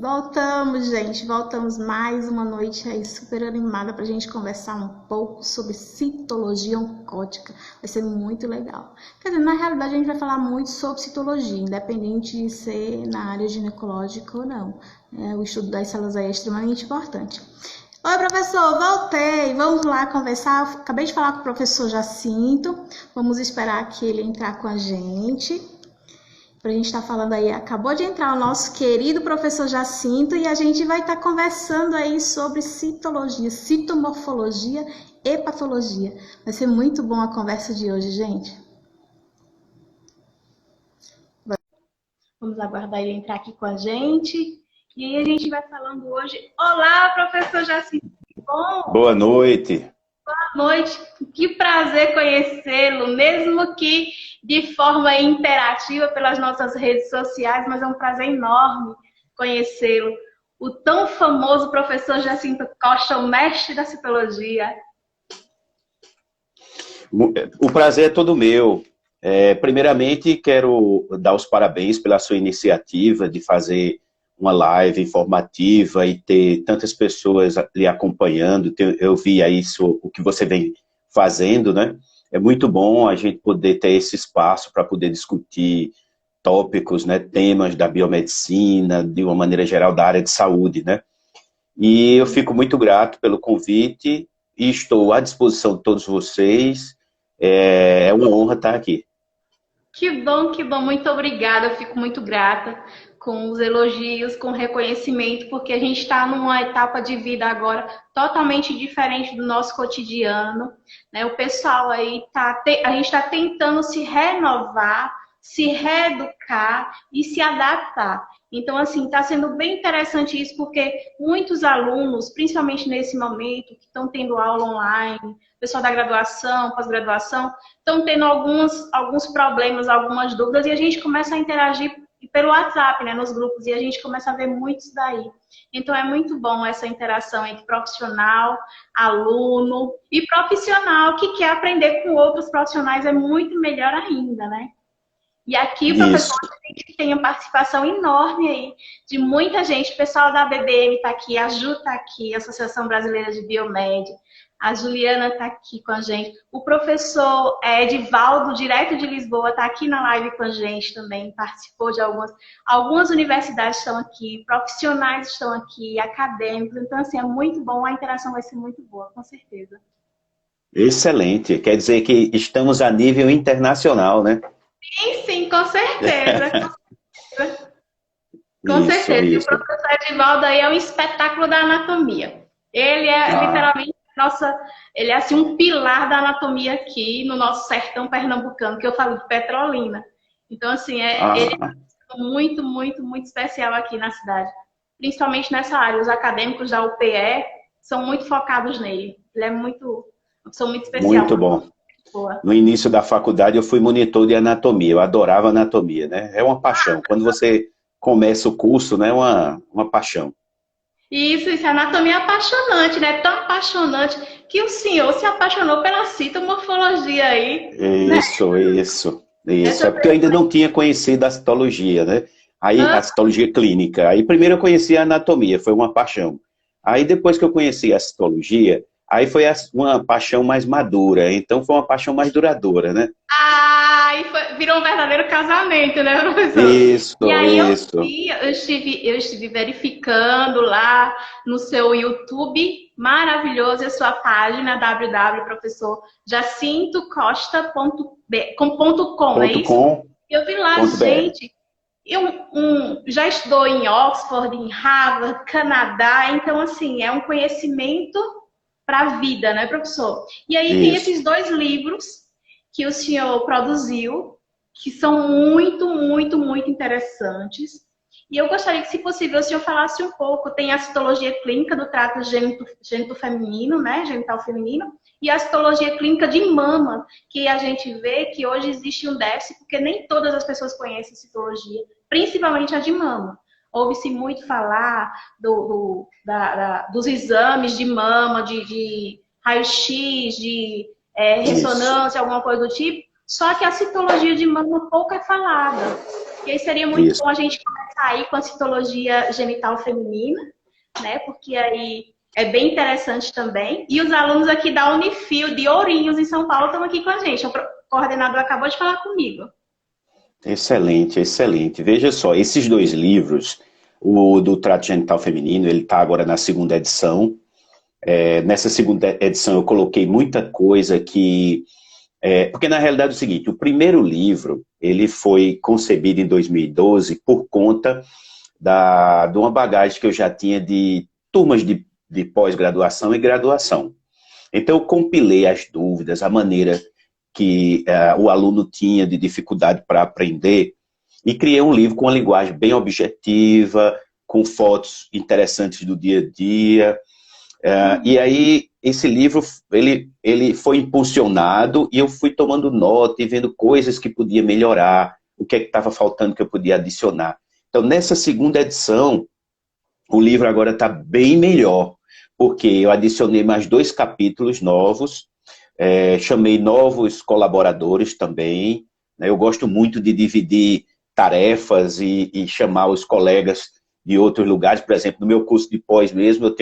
Voltamos, gente. Voltamos mais uma noite aí super animada para a gente conversar um pouco sobre citologia oncótica. Vai ser muito legal. Quer dizer, na realidade a gente vai falar muito sobre citologia, independente de ser na área ginecológica ou não. O estudo das células é extremamente importante. Oi, professor, voltei. Vamos lá conversar. Acabei de falar com o professor Jacinto. Vamos esperar que ele entrar com a gente. Pra gente estar falando aí, acabou de entrar o nosso querido professor Jacinto e a gente vai estar conversando aí sobre citologia, citomorfologia e patologia. Vai ser muito bom a conversa de hoje, gente. Vamos aguardar ele entrar aqui com a gente. E aí a gente vai falando hoje. Olá, professor Jacinto, bom? Boa noite. Boa noite, que prazer conhecê-lo, mesmo que de forma interativa pelas nossas redes sociais, mas é um prazer enorme conhecê-lo. O tão famoso professor Jacinto Costa, o mestre da citologia. O prazer é todo meu. Primeiramente, quero dar os parabéns pela sua iniciativa de fazer uma live informativa e ter tantas pessoas lhe acompanhando. Eu vi aí o que você vem fazendo, né? É muito bom a gente poder ter esse espaço para poder discutir tópicos, né, temas da biomedicina, de uma maneira geral da área de saúde, né? E eu fico muito grato pelo convite e estou à disposição de todos vocês. É uma honra estar aqui. Que bom, muito obrigada. Eu fico muito grata com os elogios, com o reconhecimento, porque a gente está numa etapa de vida agora totalmente diferente do nosso cotidiano, né? O pessoal aí a gente está tentando se renovar, se reeducar e se adaptar. Então, assim, está sendo bem interessante isso, porque muitos alunos, principalmente nesse momento, que estão tendo aula online, pessoal da graduação, pós-graduação, estão tendo alguns problemas, algumas dúvidas, e a gente começa a interagir pelo WhatsApp, né, nos grupos, e a gente começa a ver muitos daí. Então é muito bom essa interação entre profissional, aluno e profissional que quer aprender com outros profissionais, é muito melhor ainda, né? E aqui, professor, Isso. a gente tem uma participação enorme aí de muita gente. O pessoal da BBM está aqui, a Ju está aqui, a Associação Brasileira de Biomed, a Juliana está aqui com a gente. O professor Edivaldo, direto de Lisboa, está aqui na live com a gente também, participou de algumas universidades estão aqui, profissionais estão aqui, acadêmicos. Então, assim, é muito bom, a interação vai ser muito boa, com certeza. Excelente. Quer dizer que estamos a nível internacional, né? Sim, com certeza. Com certeza. E o Isso. professor Edivaldo aí é um espetáculo da anatomia. Ele é literalmente ele é assim um pilar da anatomia aqui no nosso sertão pernambucano, que eu falo de Petrolina. Então, assim, ele é muito especial aqui na cidade. Principalmente nessa área. Os acadêmicos da UPE são muito focados nele. Ele é uma pessoa muito especial. Muito bom. Boa. No início da faculdade eu fui monitor de anatomia, eu adorava anatomia, né? É uma paixão. Quando você começa o curso, né, é uma paixão. Isso, anatomia é apaixonante, né? Tão apaixonante que o senhor se apaixonou pela citomorfologia aí, né? Isso. É porque eu ainda não tinha conhecido a citologia, né? Aí, a citologia clínica. Aí, primeiro eu conheci a anatomia, foi uma paixão. Aí, depois que eu conheci a citologia, aí foi uma paixão mais madura. Então, foi uma paixão mais duradoura, né? Virou um verdadeiro casamento, né, professor? Isso, E aí isso. eu estive verificando lá no seu YouTube, maravilhoso, a sua página www.jacintocosta.com, é isso? Eu vi lá, gente, já estudou em Oxford, em Harvard, Canadá, então assim, é um conhecimento para a vida, né, professor? E aí tem esses 2 livros que o senhor produziu, que são muito interessantes. E eu gostaria que, se possível, o senhor falasse um pouco. Tem a citologia clínica do trato gênito feminino, né, genital feminino, e a citologia clínica de mama, que a gente vê que hoje existe um déficit, porque nem todas as pessoas conhecem citologia, principalmente a de mama. Ouve-se muito falar dos exames de mama, de raio-x, de ressonância, alguma coisa do tipo, só que a citologia de mama pouco é falada. E aí seria muito bom a gente começar sair com a citologia genital feminina, né? Porque aí é bem interessante também. E os alunos aqui da Unifil, de Ourinhos, em São Paulo, estão aqui com a gente. O coordenador acabou de falar comigo. Excelente, excelente. Veja só, esses dois livros, o do trato genital feminino, ele está agora na segunda edição. Nessa segunda edição eu coloquei muita coisa que... porque na realidade é o seguinte, o primeiro livro, ele foi concebido em 2012 por conta de uma bagagem que eu já tinha de turmas de pós-graduação e graduação. Então eu compilei as dúvidas, a maneira que o aluno tinha de dificuldade para aprender e criei um livro com uma linguagem bem objetiva, com fotos interessantes do dia a dia. E aí, esse livro, ele foi impulsionado e eu fui tomando nota e vendo coisas que podia melhorar, o que é que estava faltando que eu podia adicionar. Então, nessa segunda edição, o livro agora está bem melhor, porque eu adicionei mais 2 capítulos novos, chamei novos colaboradores também, né? Eu gosto muito de dividir tarefas e chamar os colegas de outros lugares. Por exemplo, no meu curso de pós mesmo,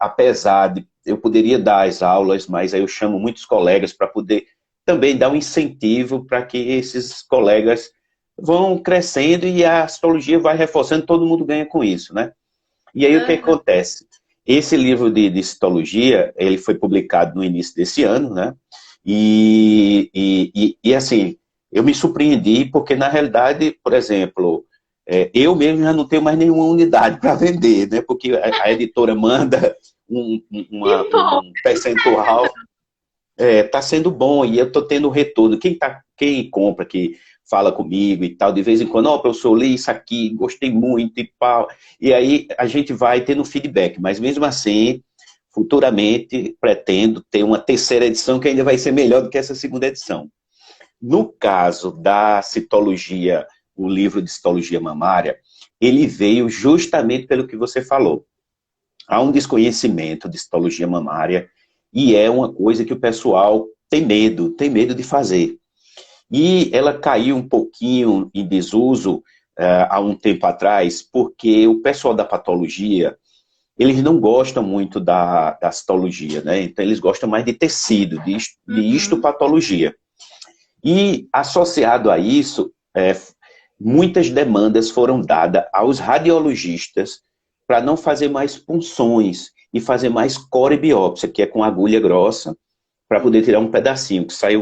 apesar de eu poderia dar as aulas, mas aí eu chamo muitos colegas para poder também dar um incentivo para que esses colegas vão crescendo e a citologia vai reforçando, todo mundo ganha com isso, né? E aí o que acontece? Esse livro de citologia, ele foi publicado no início desse ano, né? E assim, eu me surpreendi porque, na realidade, por exemplo, eu mesmo já não tenho mais nenhuma unidade para vender, né? Porque a editora manda um percentual. Tá sendo bom e eu estou tendo retorno. Quem compra, que fala comigo e tal, de vez em quando, professor, li isso aqui, gostei muito e pau. E aí a gente vai tendo feedback, mas mesmo assim, futuramente pretendo ter uma terceira edição que ainda vai ser melhor do que essa segunda edição. No caso da citologia, o livro de citologia mamária, ele veio justamente pelo que você falou. Há um desconhecimento de citologia mamária e é uma coisa que o pessoal tem medo de fazer. E ela caiu um pouquinho em desuso há um tempo atrás, porque o pessoal da patologia, eles não gostam muito da citologia, né? Então eles gostam mais de tecido, de histopatologia. E associado a isso, muitas demandas foram dadas aos radiologistas para não fazer mais punções e fazer mais corebiópsia, que é com agulha grossa, para poder tirar um pedacinho, que sai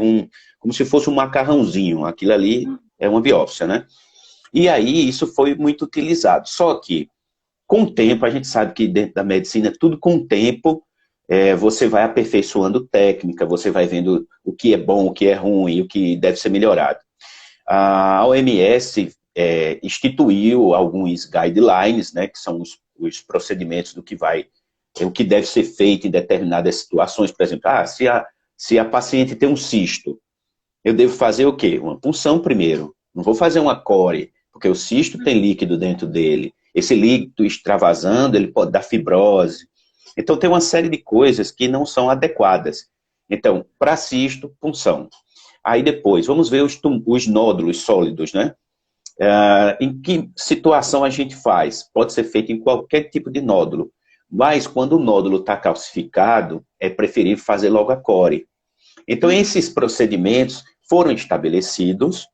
como se fosse um macarrãozinho. Aquilo ali é uma biópsia, né? E aí isso foi muito utilizado. Só que, com o tempo, a gente sabe que dentro da medicina, tudo com o tempo, você vai aperfeiçoando técnica, você vai vendo o que é bom, o que é ruim, o que deve ser melhorado. A OMS instituiu alguns guidelines, né, que são os procedimentos do que o que deve ser feito em determinadas situações. Por exemplo, se a paciente tem um cisto, eu devo fazer o quê? Uma punção primeiro. Não vou fazer uma core, porque o cisto tem líquido dentro dele. Esse líquido extravasando, ele pode dar fibrose. Então, tem uma série de coisas que não são adequadas. Então, para cisto, punção. Aí depois, vamos ver os nódulos sólidos, né? Em que situação a gente faz? Pode ser feito em qualquer tipo de nódulo. Mas, quando o nódulo está calcificado, é preferível fazer logo a core. Então, esses procedimentos foram estabelecidos,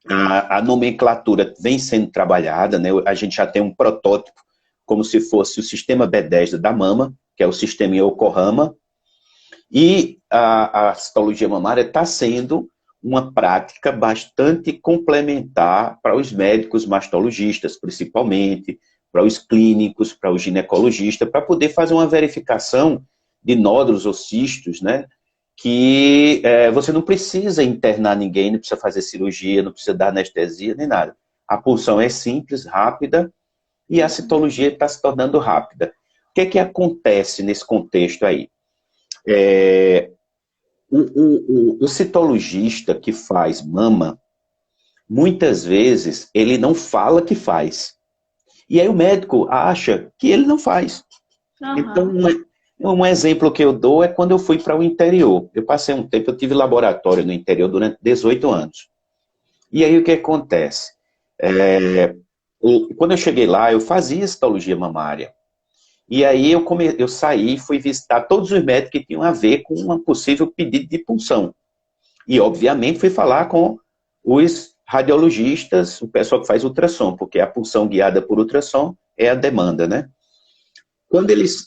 a nomenclatura vem sendo trabalhada, né? A gente já tem um protótipo, como se fosse o sistema B10 da mama, que é o sistema Yokohama, e a citologia mamária está sendo uma prática bastante complementar para os médicos mastologistas, principalmente, para os clínicos, para os ginecologistas, para poder fazer uma verificação de nódulos ou cistos, né? Que você não precisa internar ninguém, não precisa fazer cirurgia, não precisa dar anestesia, nem nada. A punção é simples, rápida, e a citologia está se tornando rápida. O que é que acontece nesse contexto aí? O citologista que faz mama, muitas vezes, ele não fala que faz. E aí o médico acha que ele não faz. Uhum. Então, um exemplo que eu dou é quando eu fui para o interior. Eu passei um tempo, eu tive laboratório no interior durante 18 anos. E aí o que acontece? quando eu cheguei lá, eu fazia citologia mamária. E aí eu saí e fui visitar todos os médicos que tinham a ver com um possível pedido de punção. E, obviamente, fui falar com os radiologistas, o pessoal que faz ultrassom, porque a punção guiada por ultrassom é a demanda, né? Quando eles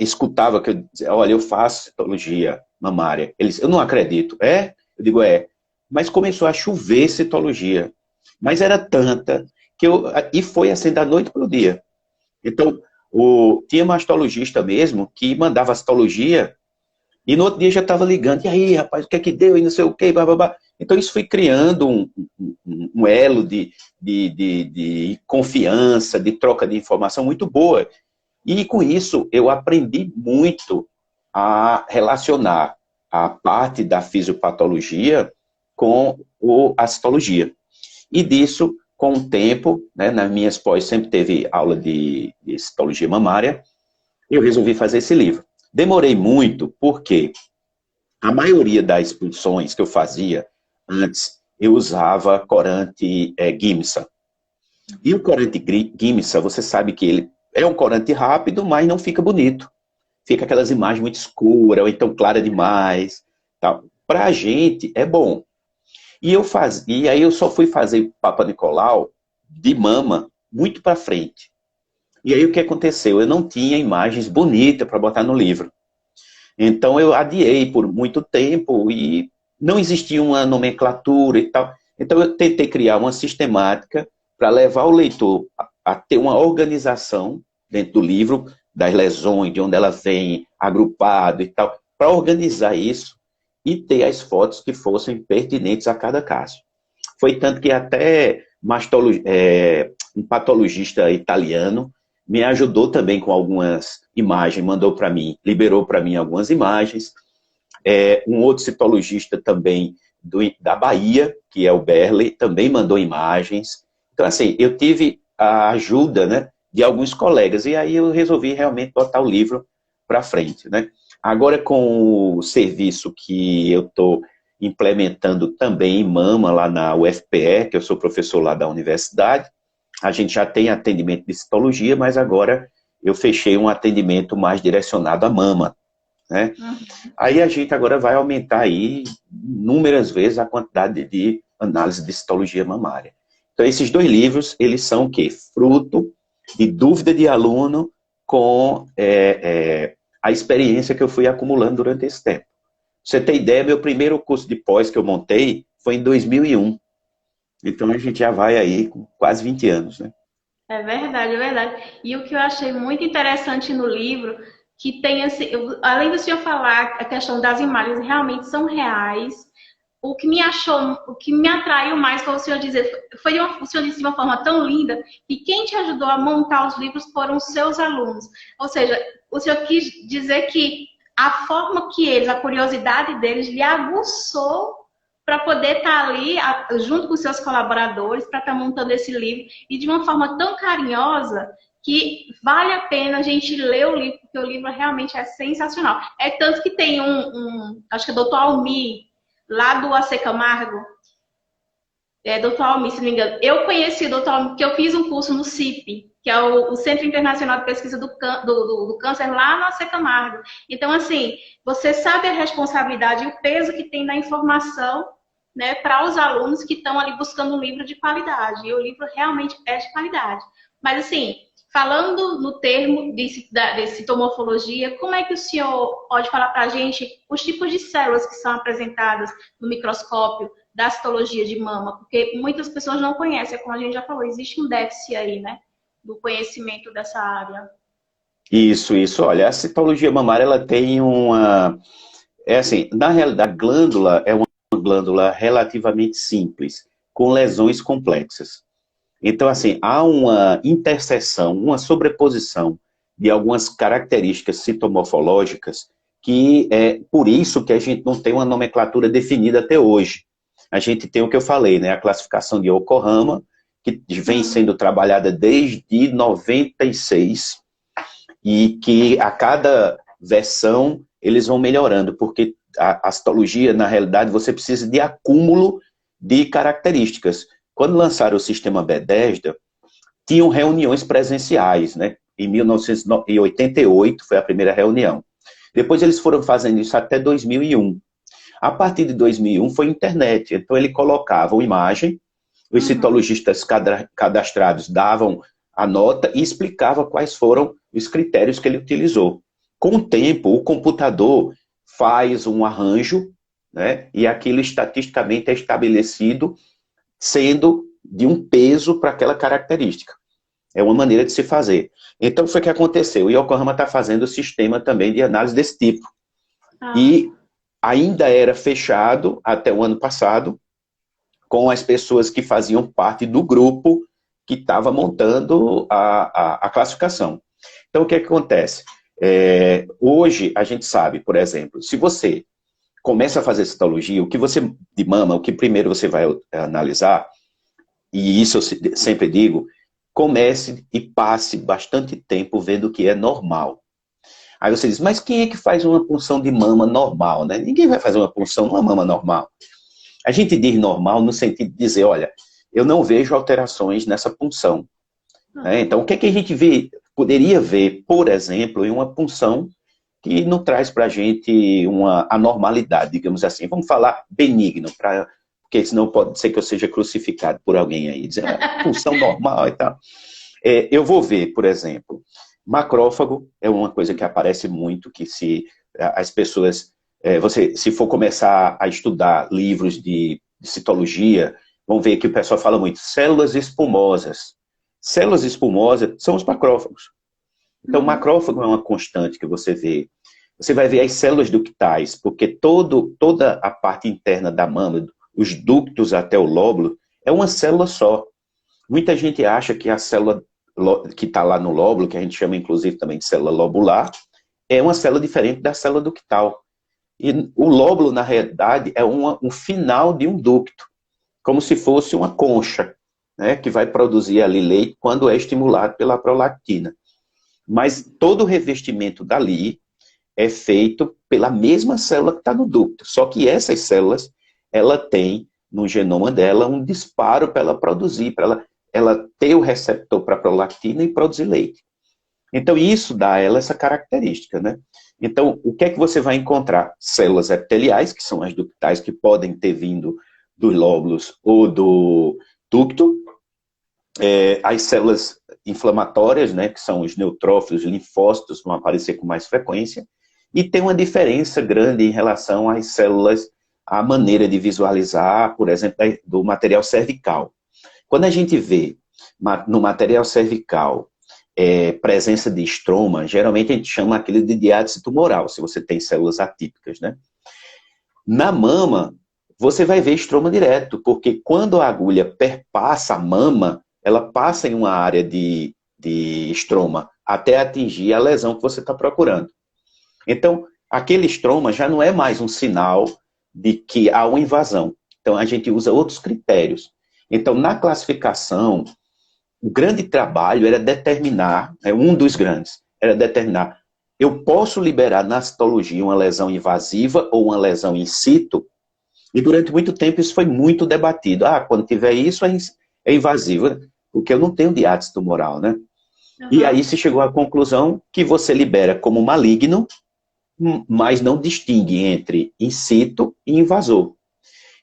escutavam que eu dizia, olha, eu faço citologia mamária, eles, eu não acredito. É? Eu digo, é. Mas começou a chover citologia. Mas era tanta que e foi assim da noite para o dia. Então, tinha mastologista mesmo que mandava a citologia e no outro dia já estava ligando, e aí, rapaz, o que é que deu, e não sei o que, blá. Então isso foi criando um elo de confiança, de troca de informação muito boa. E com isso eu aprendi muito a relacionar a parte da fisiopatologia com a citologia. E disso, com o tempo, né, nas minhas pós sempre teve aula de citologia mamária, eu resolvi fazer esse livro. Demorei muito, porque a maioria das punções que eu fazia antes, eu usava corante Giemsa. E o corante Giemsa, você sabe que ele é um corante rápido, mas não fica bonito. Fica aquelas imagens muito escuras, ou então clara demais. Para a gente, é bom. E aí eu só fui fazer Papa Nicolau de mama muito para frente. E aí o que aconteceu? Eu não tinha imagens bonitas para botar no livro. Então eu adiei por muito tempo e não existia uma nomenclatura e tal. Então eu tentei criar uma sistemática para levar o leitor a ter uma organização dentro do livro, das lesões, de onde ela vem, agrupado e tal, para organizar isso e ter as fotos que fossem pertinentes a cada caso. Foi tanto que até um patologista italiano me ajudou também com algumas imagens, mandou para mim, liberou para mim algumas imagens. Um outro citologista também da Bahia, que é o Berley, também mandou imagens. Então, assim, eu tive a ajuda, né, de alguns colegas, e aí eu resolvi realmente botar o livro para frente, né. Agora, com o serviço que eu estou implementando também em mama, lá na UFPE, que eu sou professor lá da universidade, a gente já tem atendimento de citologia, mas agora eu fechei um atendimento mais direcionado à mama, né? Uhum. Aí a gente agora vai aumentar aí inúmeras vezes a quantidade de análise de citologia mamária. Então esses dois livros, eles são o quê? Fruto de dúvida de aluno com a experiência que eu fui acumulando durante esse tempo. Pra você ter ideia, meu primeiro curso de pós que eu montei foi em 2001. Então a gente já vai aí com quase 20 anos, né? É verdade, é verdade. E o que eu achei muito interessante no livro, que tem assim, além do senhor falar a questão das imagens realmente são reais, o que me atraiu mais foi o senhor dizer, o senhor disse de uma forma tão linda, que quem te ajudou a montar os livros foram os seus alunos. Ou seja, o senhor quis dizer que a forma que eles, a curiosidade deles, lhe aguçou para poder estar ali junto com seus colaboradores, para estar montando esse livro, e de uma forma tão carinhosa que vale a pena a gente ler o livro, porque o livro realmente é sensacional. É tanto que tem acho que é Dr. Almir, lá do AC Camargo, Dr. Almir, se não me engano. Eu conheci o Dr. Almir, porque eu fiz um curso no CIP, que é o Centro Internacional de Pesquisa do Câncer, lá no AC Camargo. Então, assim, você sabe a responsabilidade e o peso que tem na informação, né, para os alunos que estão ali buscando um livro de qualidade. E o livro realmente é de qualidade. Mas, assim, falando no termo de citomorfologia, como é que o senhor pode falar para a gente os tipos de células que são apresentadas no microscópio da citologia de mama? Porque muitas pessoas não conhecem, como a gente já falou, existe um déficit aí, né, do conhecimento dessa área. Isso. Olha, a citologia mamária, ela tem uma... assim, na realidade, a glândula é uma glândula relativamente simples, com lesões complexas. Então, assim, há uma interseção, uma sobreposição de algumas características citomorfológicas que é por isso que a gente não tem uma nomenclatura definida até hoje. A gente tem o que eu falei, né? A classificação de Yokohama, que vem sendo trabalhada desde 96 e que a cada versão eles vão melhorando, porque a citologia, na realidade, você precisa de acúmulo de características. Quando lançaram o sistema Bethesda, tinham reuniões presenciais, né? Em 1988 foi a primeira reunião. Depois eles foram fazendo isso até 2001. A partir de 2001 foi internet, então ele colocava uma imagem, os citologistas cadastrados davam a nota e explicava quais foram os critérios que ele utilizou. Com o tempo, o computador faz um arranjo, né, e aquilo estatisticamente é estabelecido sendo de um peso para aquela característica. É uma maneira de se fazer. Então, foi o que aconteceu. O Yokohama está fazendo o sistema também de análise desse tipo. E ainda era fechado até o ano passado, com as pessoas que faziam parte do grupo que estava montando a classificação. Então, o que acontece? Hoje, a gente sabe, por exemplo, se você começa a fazer citologia, o que você, de mama, o que primeiro você vai analisar, e isso eu sempre digo, comece e passe bastante tempo vendo o que é normal. Aí você diz, mas quem é que faz uma punção de mama normal, né? Ninguém vai fazer uma punção numa mama normal. A gente diz normal no sentido de dizer, olha, eu não vejo alterações nessa punção. Né? Então, o que é que a gente poderia ver, por exemplo, em uma punção que não traz para a gente uma anormalidade, digamos assim. Vamos falar benigno, porque senão pode ser que eu seja crucificado por alguém aí, dizendo, punção normal e tal. Eu vou ver, por exemplo, macrófago é uma coisa que aparece muito, que se as pessoas, se for começar a estudar livros de citologia, vão ver que o pessoal fala muito, células espumosas. Células espumosas são os macrófagos. Então, o macrófago é uma constante que você vê. Você vai ver as células ductais, porque toda a parte interna da mama, os ductos até o lóbulo, é uma célula só. Muita gente acha que a célula que está lá no lóbulo, que a gente chama inclusive também de célula lobular, é uma célula diferente da célula ductal. E o lóbulo, na realidade, é um final de um ducto, como se fosse uma concha, né, que vai produzir ali leite quando é estimulado pela prolactina. Mas todo o revestimento dali é feito pela mesma célula que está no ducto. Só que essas células, ela tem no genoma dela um disparo para ela produzir, para ela ter o receptor para prolactina e produzir leite. Então, isso dá a ela essa característica, né? Então, o que é que você vai encontrar? Células epiteliais, que são as ductais, que podem ter vindo dos lóbulos ou do ducto. As células inflamatórias, né, que são os neutrófilos, linfócitos, vão aparecer com mais frequência. E tem uma diferença grande em relação às células, à maneira de visualizar, por exemplo, do material cervical. Quando a gente vê no material cervical presença de estroma, geralmente a gente chama aquilo de diátese tumoral, se você tem células atípicas, né? Na mama, você vai ver estroma direto, porque quando a agulha perpassa a mama, ela passa em uma área de estroma até atingir a lesão que você está procurando. Então, aquele estroma já não é mais um sinal de que há uma invasão. Então, a gente usa outros critérios. Então, na classificação, o grande trabalho era determinar, um dos grandes, era determinar, eu posso liberar na citologia uma lesão invasiva ou uma lesão in situ? E durante muito tempo isso foi muito debatido. Quando tiver isso é invasivo, porque eu não tenho diátese tumoral, né? Uhum. E aí se chegou à conclusão que você libera como maligno, mas não distingue entre in situ e invasor.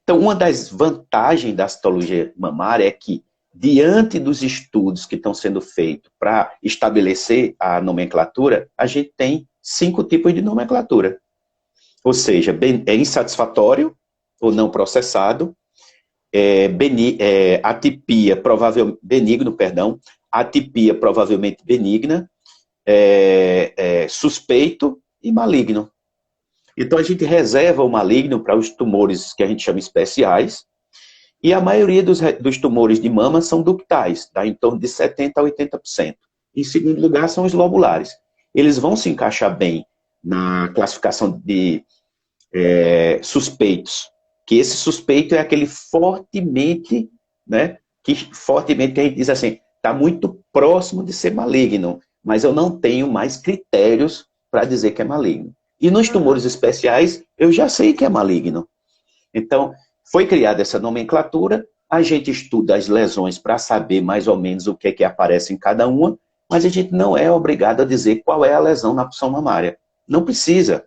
Então, uma das vantagens da citologia mamária é que, diante dos estudos que estão sendo feitos para estabelecer a nomenclatura, a gente tem 5 tipos de nomenclatura. Ou seja, é insatisfatório ou não processado, atipia provavelmente benigno, atipia provavelmente benigna, suspeito e maligno. Então a gente reserva o maligno para os tumores que a gente chama especiais, e a maioria dos tumores de mama são ductais, dá em torno de 70% a 80%. Em segundo lugar são os lobulares. Eles vão se encaixar bem na classificação de suspeitos, que esse suspeito é aquele fortemente, né, fortemente que a gente diz assim, está muito próximo de ser maligno, mas eu não tenho mais critérios para dizer que é maligno. E nos tumores especiais, eu já sei que é maligno. Então, foi criada essa nomenclatura a gente estuda as lesões para saber mais ou menos o que é que aparece em cada uma, mas a gente não é obrigado a dizer qual é a lesão na punção mamária. Não precisa.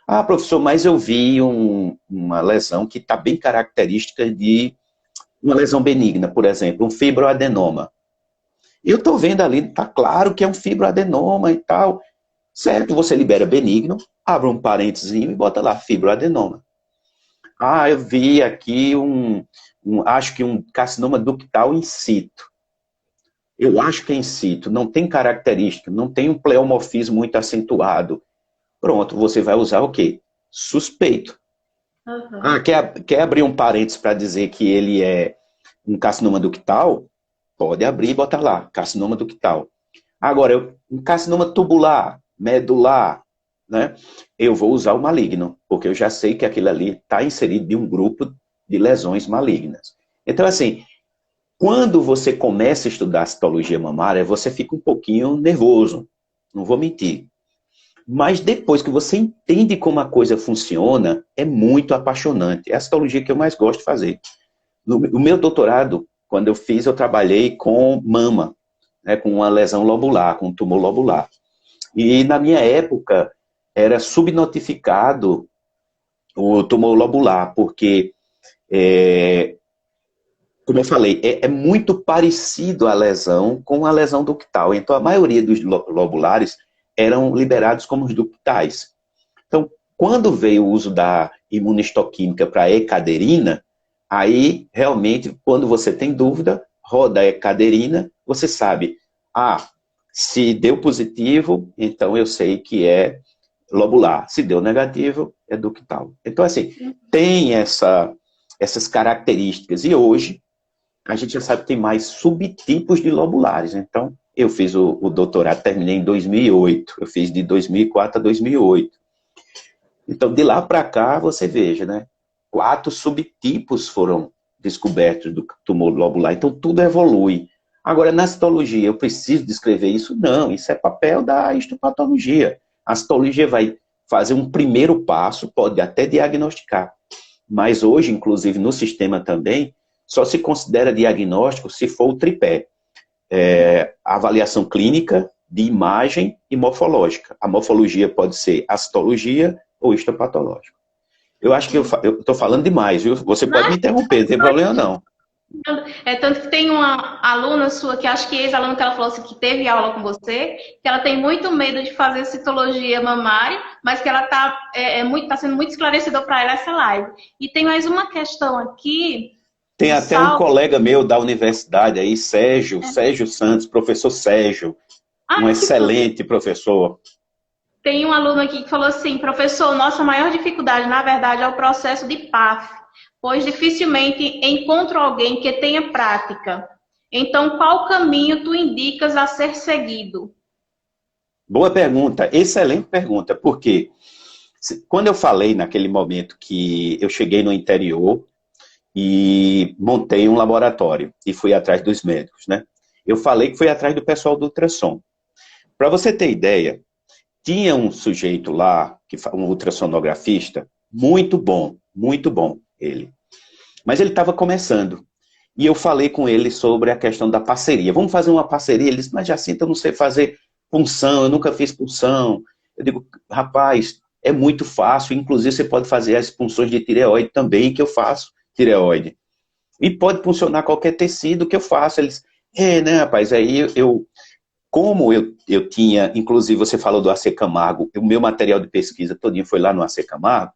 Ah, professor, mas eu vi uma lesão que está bem característica de uma lesão benigna, por exemplo, um fibroadenoma. Eu estou vendo ali, está claro que é um fibroadenoma e tal. Certo, você libera benigno, abre um parênteses e bota lá fibroadenoma. Ah, eu vi aqui acho que um carcinoma ductal in situ. Eu acho que é in situ, não tem característica, não tem um pleomorfismo muito acentuado. Pronto, você vai usar o quê? Suspeito. Uhum. Ah, quer abrir um parênteses para dizer que ele é um carcinoma ductal? Pode abrir e botar lá, carcinoma ductal. Agora, um carcinoma tubular, medular, né? Eu vou usar o maligno, porque eu já sei que aquilo ali está inserido em um grupo de lesões malignas. Então, assim, quando você começa a estudar a citologia mamária, você fica um pouquinho nervoso, não vou mentir. Mas depois que você entende como a coisa funciona, é muito apaixonante. É a citologia que eu mais gosto de fazer. No meu doutorado, quando eu fiz, eu trabalhei com mama, né, com uma lesão lobular, com um tumor lobular. E na minha época, era subnotificado o tumor lobular, porque, como eu falei, é muito parecido a lesão com a lesão ductal. Então, a maioria dos lobulares eram liberados como os ductais. Então, quando veio o uso da imunistoquímica para a ecaderina, aí, realmente, quando você tem dúvida, roda a ecaderina, você sabe, se deu positivo, então eu sei que é lobular. Se deu negativo, é ductal. Então, assim, tem essas características. E hoje, a gente já sabe que tem mais subtipos de lobulares. Então, eu fiz o doutorado, terminei em 2008. Eu fiz de 2004 a 2008. Então, de lá para cá, você veja, né? 4 subtipos foram descobertos do tumor lobular. Então, tudo evolui. Agora, na citologia, eu preciso descrever isso? Não, isso é papel da histopatologia. A citologia vai fazer um primeiro passo, pode até diagnosticar. Mas hoje, inclusive, no sistema também, só se considera diagnóstico se for o tripé. A avaliação clínica, de imagem e morfológica. A morfologia pode ser a citologia ou histopatológico. Eu acho que eu estou falando demais, viu? Você pode me interromper, não tem problema não. Tanto que tem uma aluna sua, que acho que ex-aluna, que ela falou assim, que teve aula com você, que ela tem muito medo de fazer citologia mamária, mas que ela tá sendo muito esclarecedor para ela essa live. E tem mais uma questão aqui. Tem até um colega meu da universidade aí, Sérgio Santos, professor Sérgio, um excelente professor. Tem um aluno aqui que falou assim, professor, nossa maior dificuldade, na verdade, é o processo de PAF, pois dificilmente encontro alguém que tenha prática. Então, qual caminho tu indicas a ser seguido? Boa pergunta, excelente pergunta, porque quando eu falei naquele momento que eu cheguei no interior e montei um laboratório e fui atrás dos médicos, né? Eu falei que fui atrás do pessoal do ultrassom. Para você ter ideia, tinha um sujeito lá, um ultrassonografista, muito bom ele. Mas ele estava começando. E eu falei com ele sobre a questão da parceria. Vamos fazer uma parceria? Ele disse, mas Jacinto, eu não sei fazer punção, eu nunca fiz punção. Eu digo, rapaz, é muito fácil, inclusive você pode fazer as punções de tireoide também, que eu faço tireoide. E pode funcionar qualquer tecido que eu faço. Eles, né, rapaz, aí como eu tinha, inclusive você falou do AC Camargo, o meu material de pesquisa todinho foi lá no AC Camargo,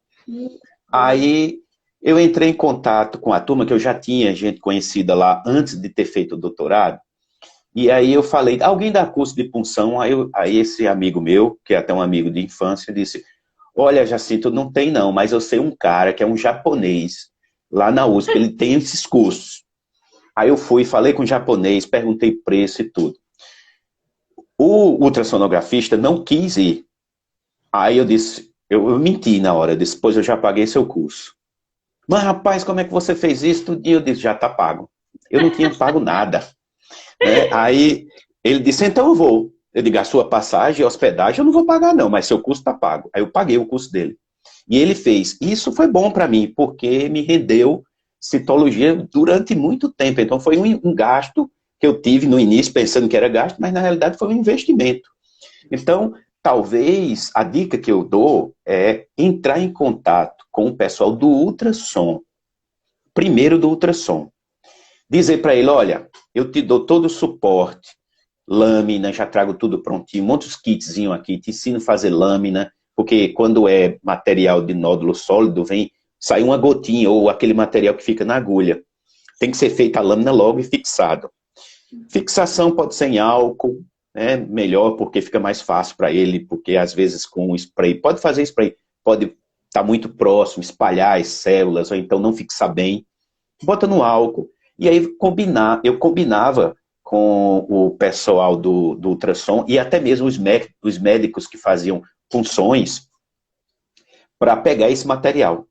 aí eu entrei em contato com a turma, que eu já tinha gente conhecida lá antes de ter feito o doutorado, e aí eu falei, alguém dá curso de punção? Aí esse amigo meu, que é até um amigo de infância, disse, olha, Jacinto, não tem não, mas eu sei um cara que é um japonês, lá na USP, ele tem esses cursos. Aí eu fui, falei com o japonês, perguntei preço e tudo. O ultrassonografista não quis ir. Aí eu disse, eu menti na hora, eu disse, pois eu já paguei seu curso. Mas rapaz, como é que você fez isso? Tudo dia eu disse, já está pago. Eu não tinha pago nada. Né? Aí ele disse, então eu vou. Eu digo, a sua passagem e hospedagem eu não vou pagar não, mas seu curso está pago. Aí eu paguei o curso dele. E ele fez. Isso foi bom para mim, porque me rendeu citologia durante muito tempo. Então, foi um gasto que eu tive no início, pensando que era gasto, mas na realidade foi um investimento. Então, talvez a dica que eu dou é entrar em contato com o pessoal do ultrassom, primeiro do ultrassom. Dizer para ele, olha, eu te dou todo o suporte, lâmina, já trago tudo prontinho, monta os kitzinhos aqui, te ensino a fazer lâmina, porque quando é material de nódulo sólido, sai uma gotinha, ou aquele material que fica na agulha. Tem que ser feita a lâmina logo e fixado. Fixação pode ser em álcool, né, melhor porque fica mais fácil para ele, porque às vezes com spray, pode fazer spray, pode estar muito próximo, espalhar as células, ou então não fixar bem, bota no álcool. E aí eu combinava com o pessoal do ultrassom e até mesmo os médicos que faziam punções para pegar esse material.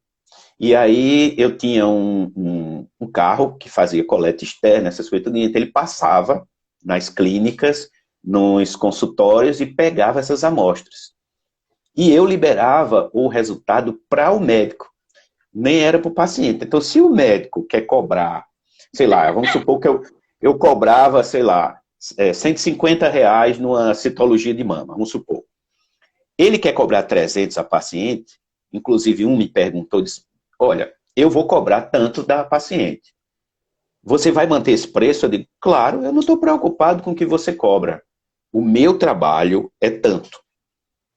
E aí eu tinha um carro que fazia coleta externa, essas coisas, então ele passava nas clínicas, nos consultórios e pegava essas amostras. E eu liberava o resultado para o médico, nem era para o paciente. Então, se o médico quer cobrar, sei lá, vamos supor que eu cobrava, sei lá, R$ 150 numa citologia de mama, vamos supor. Ele quer cobrar 300 a paciente, inclusive um me perguntou, disse, olha, eu vou cobrar tanto da paciente. Você vai manter esse preço? Eu digo, claro, eu não estou preocupado com o que você cobra. O meu trabalho é tanto.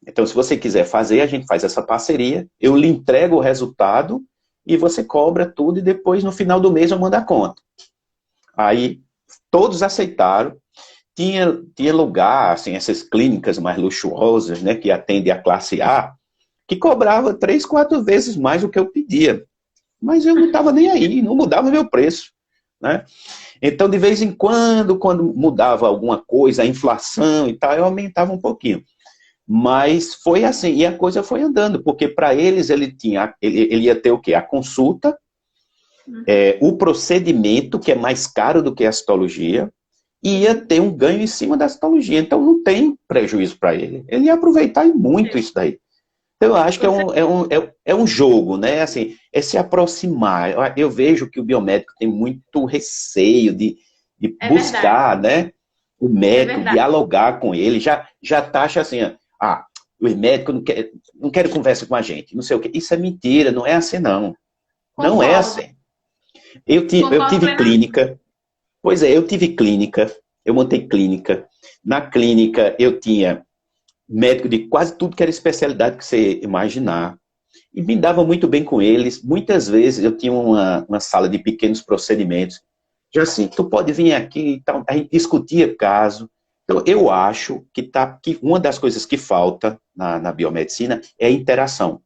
Então, se você quiser fazer, a gente faz essa parceria, eu lhe entrego o resultado e você cobra tudo e depois, no final do mês, eu mando a conta. Aí, todos aceitaram. Tinha lugar, assim, essas clínicas mais luxuosas, né, que atendem a classe A, que cobrava 3, 4 vezes mais do que eu pedia. Mas eu não estava nem aí, não mudava meu preço, né? Então, de vez em quando mudava alguma coisa, a inflação e tal, eu aumentava um pouquinho. Mas foi assim, e a coisa foi andando, porque para eles ele ia ter o quê? A consulta, o procedimento, que é mais caro do que a citologia, e ia ter um ganho em cima da citologia. Então não tem prejuízo para ele. Ele ia aproveitar muito isso daí. Então eu acho que é um jogo, né? Assim, é se aproximar. Eu vejo que o biomédico tem muito receio de buscar, né, o médico, dialogar com ele, já taxa assim, os médicos não querem conversa com a gente, não sei o quê. Isso é mentira, não é assim não. Concordo. Não é assim. Eu tive clínica, pois é, eu tive clínica, eu montei clínica. Na clínica eu tinha médico de quase tudo que era especialidade que você imaginar. E me dava muito bem com eles. Muitas vezes eu tinha uma sala de pequenos procedimentos. Já assim, tu pode vir aqui e tal. A gente discutia caso. Então, eu acho que uma das coisas que falta na biomedicina é a interação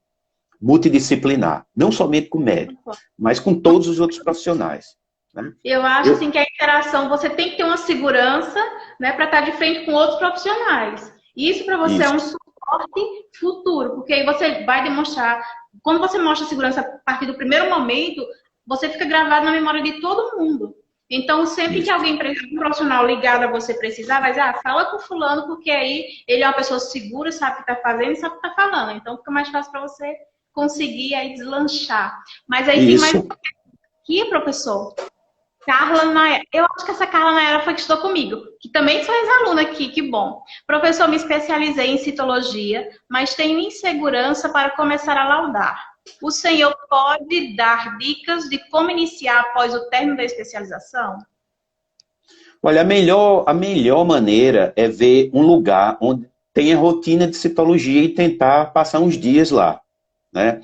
multidisciplinar. Não somente com o médico, mas com todos os outros profissionais. Né? Eu acho assim, que a interação, você tem que ter uma segurança, né, para estar de frente com outros profissionais. Isso para você é um suporte futuro, porque aí você vai demonstrar, quando você mostra segurança a partir do primeiro momento, você fica gravado na memória de todo mundo. Então, sempre que alguém, um profissional ligado a você precisar, vai dizer, fala com fulano, porque aí ele é uma pessoa segura, sabe o que está fazendo e sabe o que está falando. Então, fica mais fácil para você conseguir aí deslanchar. Mas aí tem mais aqui, professor. Carla Nayara. Eu acho que essa Carla Nayara foi que estudou comigo, que também sou ex-aluna aqui, que bom. Professor, me especializei em citologia, mas tenho insegurança para começar a laudar. O senhor pode dar dicas de como iniciar após o término da especialização? Olha, a melhor maneira é ver um lugar onde tenha rotina de citologia e tentar passar uns dias lá, né?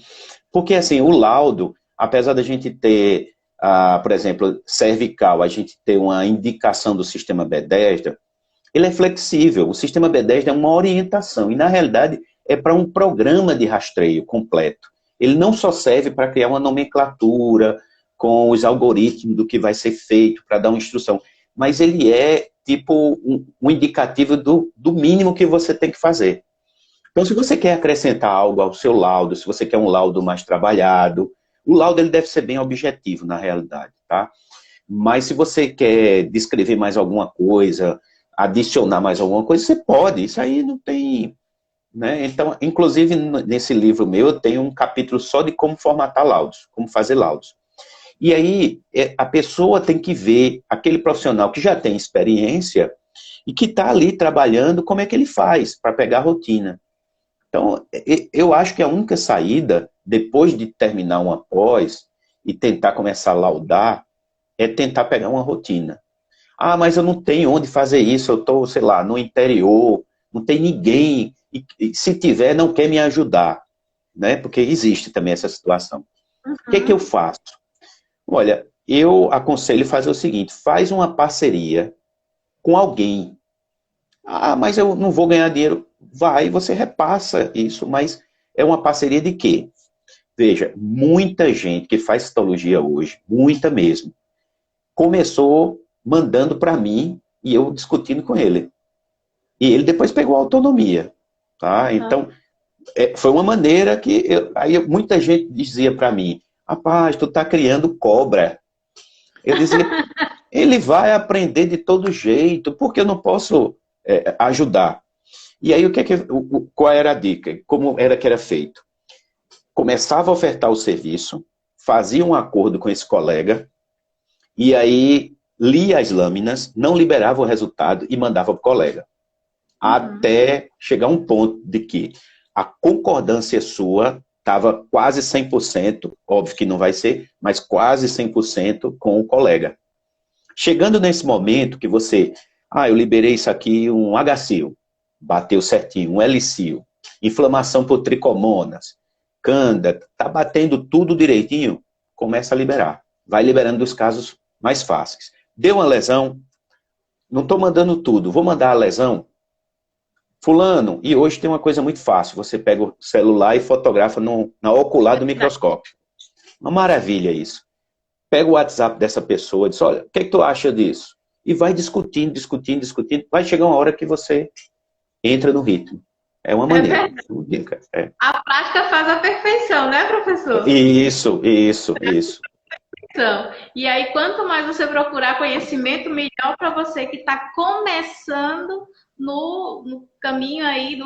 Porque, assim, o laudo, apesar da gente ter, por exemplo, cervical, a gente ter uma indicação do sistema Bethesda, ele é flexível. O sistema Bethesda é uma orientação e, na realidade, é para um programa de rastreio completo. Ele não só serve para criar uma nomenclatura com os algoritmos do que vai ser feito para dar uma instrução, mas ele é tipo um indicativo do mínimo que você tem que fazer. Então, se você quer acrescentar algo ao seu laudo, se você quer um laudo mais trabalhado, o laudo ele deve ser bem objetivo, na realidade, tá? Mas se você quer descrever mais alguma coisa, adicionar mais alguma coisa, você pode, isso aí não tem... Né? Então, inclusive, nesse livro meu, eu tenho um capítulo só de como formatar laudos, como fazer laudos. E aí, a pessoa tem que ver aquele profissional que já tem experiência e que está ali trabalhando, como é que ele faz para pegar a rotina. Então, eu acho que a única saída, depois de terminar uma pós e tentar começar a laudar, é tentar pegar uma rotina. Ah, mas eu não tenho onde fazer isso, eu estou, sei lá, no interior, não tem ninguém, e se tiver, não quer me ajudar, né? Porque existe também essa situação. O que é que eu faço? Olha, eu aconselho fazer o seguinte, faz uma parceria com alguém. Ah, mas eu não vou ganhar dinheiro. Vai, você repassa isso, mas é uma parceria de quê? Veja, muita gente que faz citologia hoje, muita mesmo, começou mandando para mim e eu discutindo com ele. E ele depois pegou a autonomia. Tá? Então, foi uma maneira que... aí muita gente dizia para mim, rapaz, tu tá criando cobra. Eu dizia, ele vai aprender de todo jeito, porque eu não posso ajudar. E aí, qual era a dica? Como era que era feito? Começava a ofertar o serviço, fazia um acordo com esse colega, e aí lia as lâminas, não liberava o resultado e mandava para o colega. Até chegar a um ponto de que a concordância sua estava quase 100%, óbvio que não vai ser, mas quase 100% com o colega. Chegando nesse momento que você, eu liberei isso aqui, um HCil, bateu certinho, um LCil, inflamação por tricomonas, Candida, tá batendo tudo direitinho, começa a liberar. Vai liberando os casos mais fáceis. Deu uma lesão, não estou mandando tudo, vou mandar a lesão. Fulano, e hoje tem uma coisa muito fácil, você pega o celular e fotografa na ocular do microscópio. Uma maravilha isso. Pega o WhatsApp dessa pessoa e diz, olha, o que é que tu acha disso? E vai discutindo, discutindo, discutindo, vai chegar uma hora que você entra no ritmo. É uma maneira. A prática faz a perfeição, né, professor? Isso. E aí, quanto mais você procurar conhecimento, melhor para você que está começando no caminho aí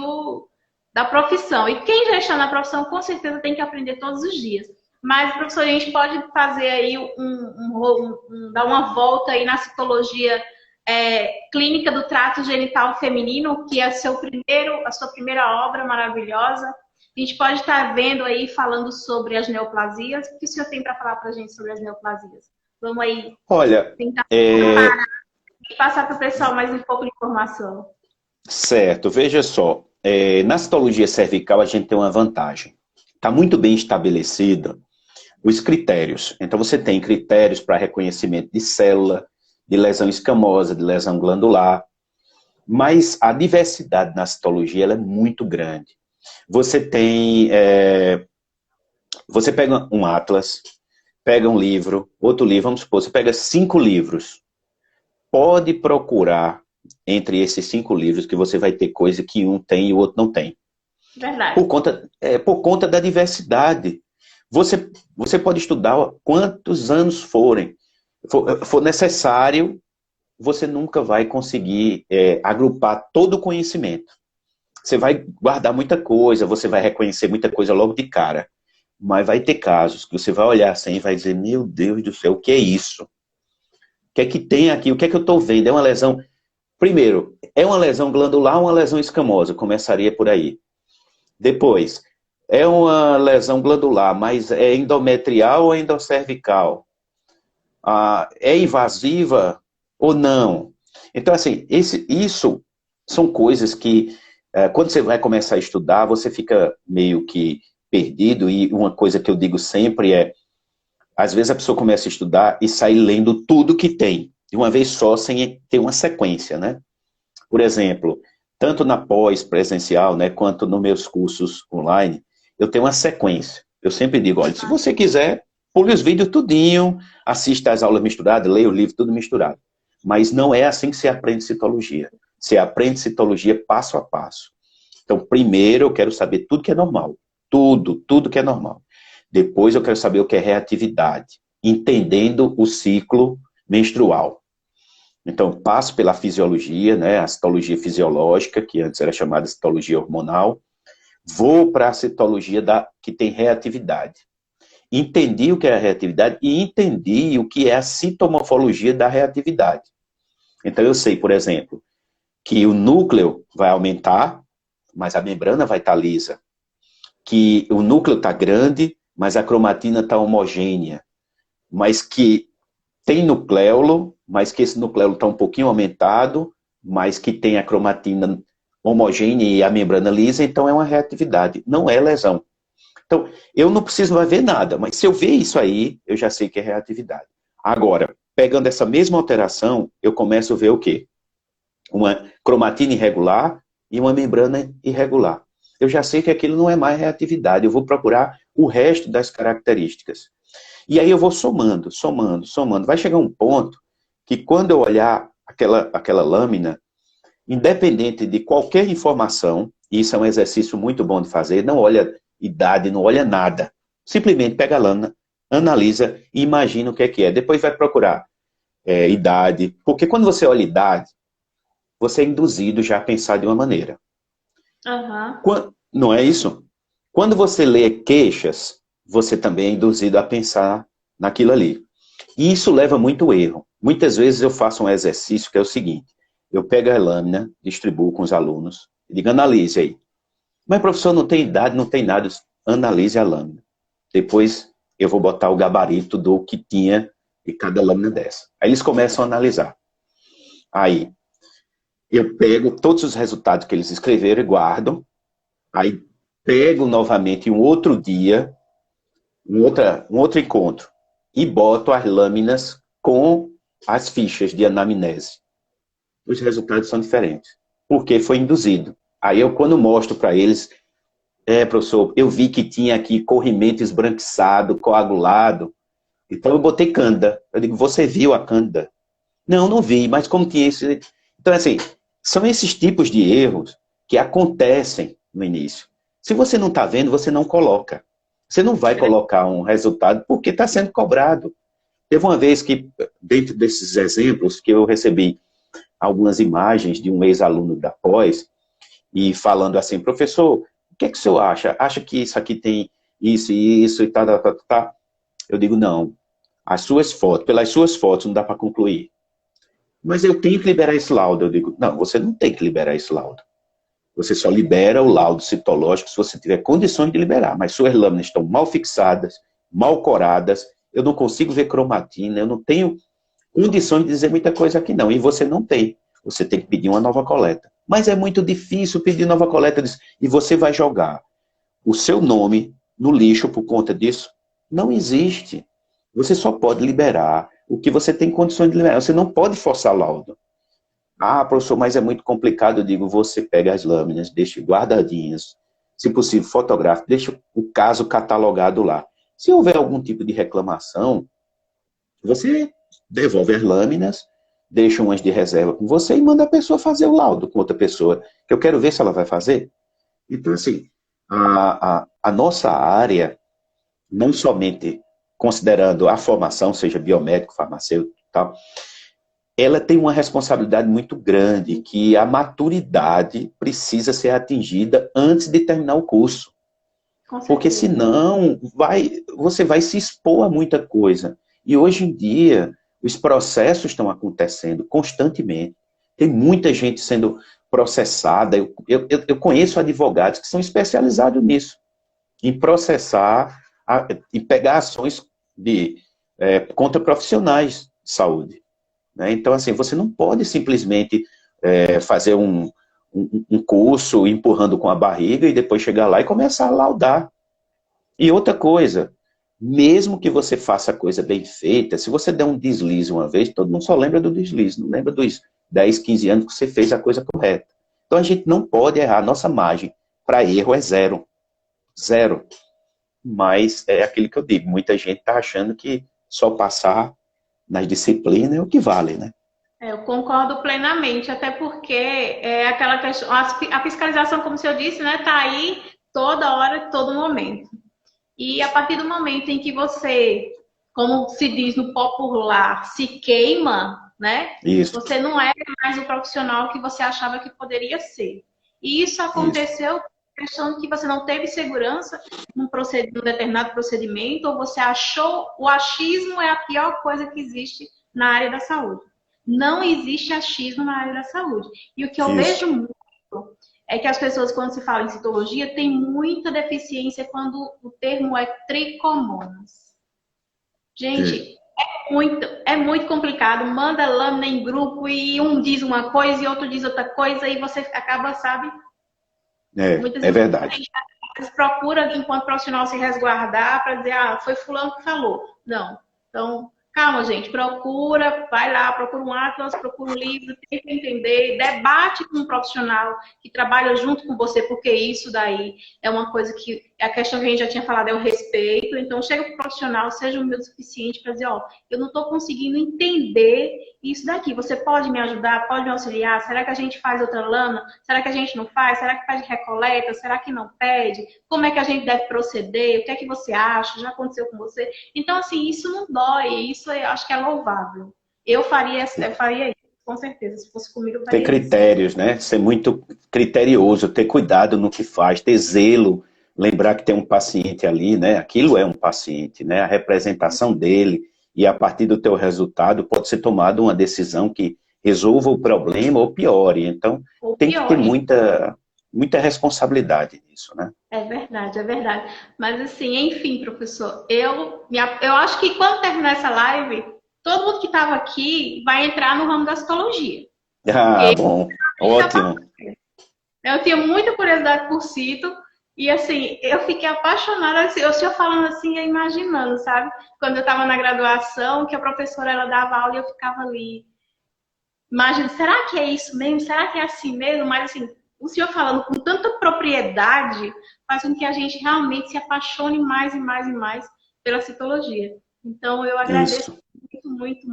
da profissão. E quem já está na profissão, com certeza tem que aprender todos os dias. Mas, professor, a gente pode fazer aí dar uma volta aí na citologia clínica do trato genital feminino, que é a sua primeira obra maravilhosa. A gente pode estar vendo aí, falando sobre as neoplasias. O que o senhor tem para falar para a gente sobre as neoplasias? Vamos aí tentar passar para o pessoal mais um pouco de informação. Certo, veja só. Na citologia cervical a gente tem uma vantagem. Está muito bem estabelecido os critérios. Então você tem critérios para reconhecimento de célula, de lesão escamosa, de lesão glandular. Mas a diversidade na citologia ela é muito grande. Você tem... você pega um atlas, pega um livro, outro livro, vamos supor, você pega 5 livros. Pode procurar entre esses 5 livros que você vai ter coisa que um tem e o outro não tem. Verdade. Por conta da diversidade. Você pode estudar quantos anos for necessário, você nunca vai conseguir agrupar todo o conhecimento. Você vai guardar muita coisa, você vai reconhecer muita coisa logo de cara. Mas vai ter casos que você vai olhar assim e vai dizer, meu Deus do céu, o que é isso? O que é que tem aqui? O que é que eu estou vendo? É uma lesão... Primeiro, é uma lesão glandular ou uma lesão escamosa? Começaria por aí. Depois, é uma lesão glandular, mas é endometrial ou endocervical? É invasiva ou não? Então, assim, isso são coisas que, quando você vai começar a estudar, você fica meio que perdido, e uma coisa que eu digo sempre é, às vezes a pessoa começa a estudar e sai lendo tudo que tem, de uma vez só, sem ter uma sequência, né? Por exemplo, tanto na pós-presencial, né, quanto nos meus cursos online, eu tenho uma sequência. Eu sempre digo, olha, se você quiser, pule os vídeos tudinho, assista às aulas misturadas, leia o livro tudo misturado. Mas não é assim que você aprende citologia. Você aprende citologia passo a passo. Então, primeiro eu quero saber tudo que é normal. Tudo que é normal. Depois eu quero saber o que é reatividade, entendendo o ciclo menstrual. Então, passo pela fisiologia, né, a citologia fisiológica, que antes era chamada citologia hormonal, vou para a citologia que tem reatividade. entendi o que é a reatividade e entendi o que é a sintomorfologia da reatividade. Então eu sei, por exemplo, que o núcleo vai aumentar, mas a membrana vai estar lisa. Que o núcleo está grande, mas a cromatina está homogênea. Mas que tem nucleolo, mas que esse nucleolo está um pouquinho aumentado, mas que tem a cromatina homogênea e a membrana lisa, então é uma reatividade, não é lesão. Então, eu não preciso mais ver nada, mas se eu ver isso aí, eu já sei que é reatividade. Agora, pegando essa mesma alteração, eu começo a ver o quê? Uma cromatina irregular e uma membrana irregular. Eu já sei que aquilo não é mais reatividade, eu vou procurar o resto das características. E aí eu vou somando, somando, somando. Vai chegar um ponto que quando eu olhar aquela lâmina, independente de qualquer informação, e isso é um exercício muito bom de fazer, não olha idade, não olha nada. Simplesmente pega a lâmina, analisa e imagina o que é. Depois vai procurar idade, porque quando você olha idade, você é induzido já a pensar de uma maneira. Não é isso? Quando você lê queixas, você também é induzido a pensar naquilo ali. E isso leva muito erro. Muitas vezes eu faço um exercício que é o seguinte, eu pego a lâmina, distribuo com os alunos, e digo, analise aí. Mas, professor, não tem idade, não tem nada, analise a lâmina. Depois eu vou botar o gabarito do que tinha de cada lâmina dessa. Aí eles começam a analisar. Aí, eu pego todos os resultados que eles escreveram e guardo. Aí, pego novamente um outro dia, um outro encontro, e boto as lâminas com as fichas de anamnese. Os resultados são diferentes, porque foi induzido. Aí eu, quando mostro para eles, professor, eu vi que tinha aqui corrimento esbranquiçado, coagulado, então eu botei cândida. Eu digo, você viu a cândida? Não, não vi, mas como tinha esse... Então, assim, são esses tipos de erros que acontecem no início. Se você não está vendo, você não coloca. Você não vai colocar um resultado porque está sendo cobrado. Teve uma vez que, dentro desses exemplos, que eu recebi algumas imagens de um ex-aluno da pós, e falando assim, professor, o que é que o senhor acha? Acha que isso aqui tem isso e isso e tal, tal, tal, tal? Eu digo, não. As suas fotos, pelas suas fotos não dá para concluir. Mas eu tenho que liberar esse laudo. Eu digo, não, você não tem que liberar esse laudo. Você só libera o laudo citológico se você tiver condições de liberar. Mas suas lâminas estão mal fixadas, mal coradas, eu não consigo ver cromatina, eu não tenho condições de dizer muita coisa aqui não. E você não tem. Você tem que pedir uma nova coleta. Mas é muito difícil pedir nova coleta. E você vai jogar o seu nome no lixo por conta disso? Não existe. Você só pode liberar o que você tem condições de liberar. Você não pode forçar laudo. Ah, professor, mas é muito complicado. Eu digo, você pega as lâminas, deixa guardadinhas, se possível, fotografe, deixa o caso catalogado lá. Se houver algum tipo de reclamação, você devolve as lâminas, deixa umas de reserva com você e manda a pessoa fazer o laudo com outra pessoa, que eu quero ver se ela vai fazer. Então, assim, a nossa área, não somente considerando a formação, seja biomédico, farmacêutico e tal, ela tem uma responsabilidade muito grande, que a maturidade precisa ser atingida antes de terminar o curso. Porque senão você vai se expor a muita coisa. E hoje em dia, os processos estão acontecendo constantemente. Tem muita gente sendo processada. Eu conheço advogados que são especializados nisso, em processar, em pegar ações contra profissionais de saúde. Né? Então, assim, você não pode simplesmente fazer um curso empurrando com a barriga e depois chegar lá e começar a laudar. E outra coisa, mesmo que você faça a coisa bem feita, se você der um deslize uma vez, todo mundo só lembra do deslize, não lembra dos 10, 15 anos que você fez a coisa correta. Então a gente não pode errar, nossa margem para erro é zero. Zero. Mas é aquilo que eu digo, muita gente está achando que só passar nas disciplinas é o que vale, né? Eu concordo plenamente, até porque é aquela questão, a fiscalização, como o senhor disse, né, tá aí toda hora, todo momento. E a partir do momento em que você, como se diz no popular, se queima, né? Isso. Você não é mais o profissional que você achava que poderia ser. E isso aconteceu questão que você não teve segurança num determinado procedimento, ou você achou o achismo é a pior coisa que existe na área da saúde. Não existe achismo na área da saúde. E o que eu vejo muito é que as pessoas, quando se fala em citologia, tem muita deficiência quando o termo é tricomonas. Gente, é muito complicado. Manda lâmina em grupo e um diz uma coisa e outro diz outra coisa e você acaba, sabe? É verdade. A gente procura, enquanto profissional, se resguardar para dizer, foi fulano que falou. Não. Então, calma, gente. Procura, vai lá, procura um atlas, procura um livro, tenta entender, debate com um profissional que trabalha junto com você, porque isso daí é uma coisa que, a questão que a gente já tinha falado é o respeito. Então, chega para o profissional, seja humilde o suficiente para dizer, eu não estou conseguindo entender isso daqui. Você pode me ajudar? Pode me auxiliar? Será que a gente faz outra lâmina? Será que a gente não faz? Será que pede recoleta? Será que não pede? Como é que a gente deve proceder? O que é que você acha? Já aconteceu com você? Então, assim, isso não dói. Isso eu acho que é louvável. Eu faria isso, com certeza. Se fosse comigo, eu faria ter critérios, né? Ser muito criterioso, ter cuidado no que faz, ter zelo, lembrar que tem um paciente ali, né? Aquilo é um paciente, né? A representação dele, e a partir do teu resultado pode ser tomada uma decisão que resolva o problema ou piore. Então, tem que ter muita responsabilidade nisso, né? É verdade, é verdade. Mas assim, enfim, professor, eu acho que quando terminar essa live, todo mundo que estava aqui vai entrar no ramo da citologia. Bom, ótimo. Eu tinha muita curiosidade por cito, e assim, eu fiquei apaixonada, assim, eu falando assim, imaginando, sabe? Quando eu estava na graduação, que a professora, ela dava aula e eu ficava ali, imagina, será que é isso mesmo? Será que é assim mesmo? Mas assim, o senhor falando com tanta propriedade, faz com que a gente realmente se apaixone mais e mais e mais pela citologia. Então, eu agradeço muito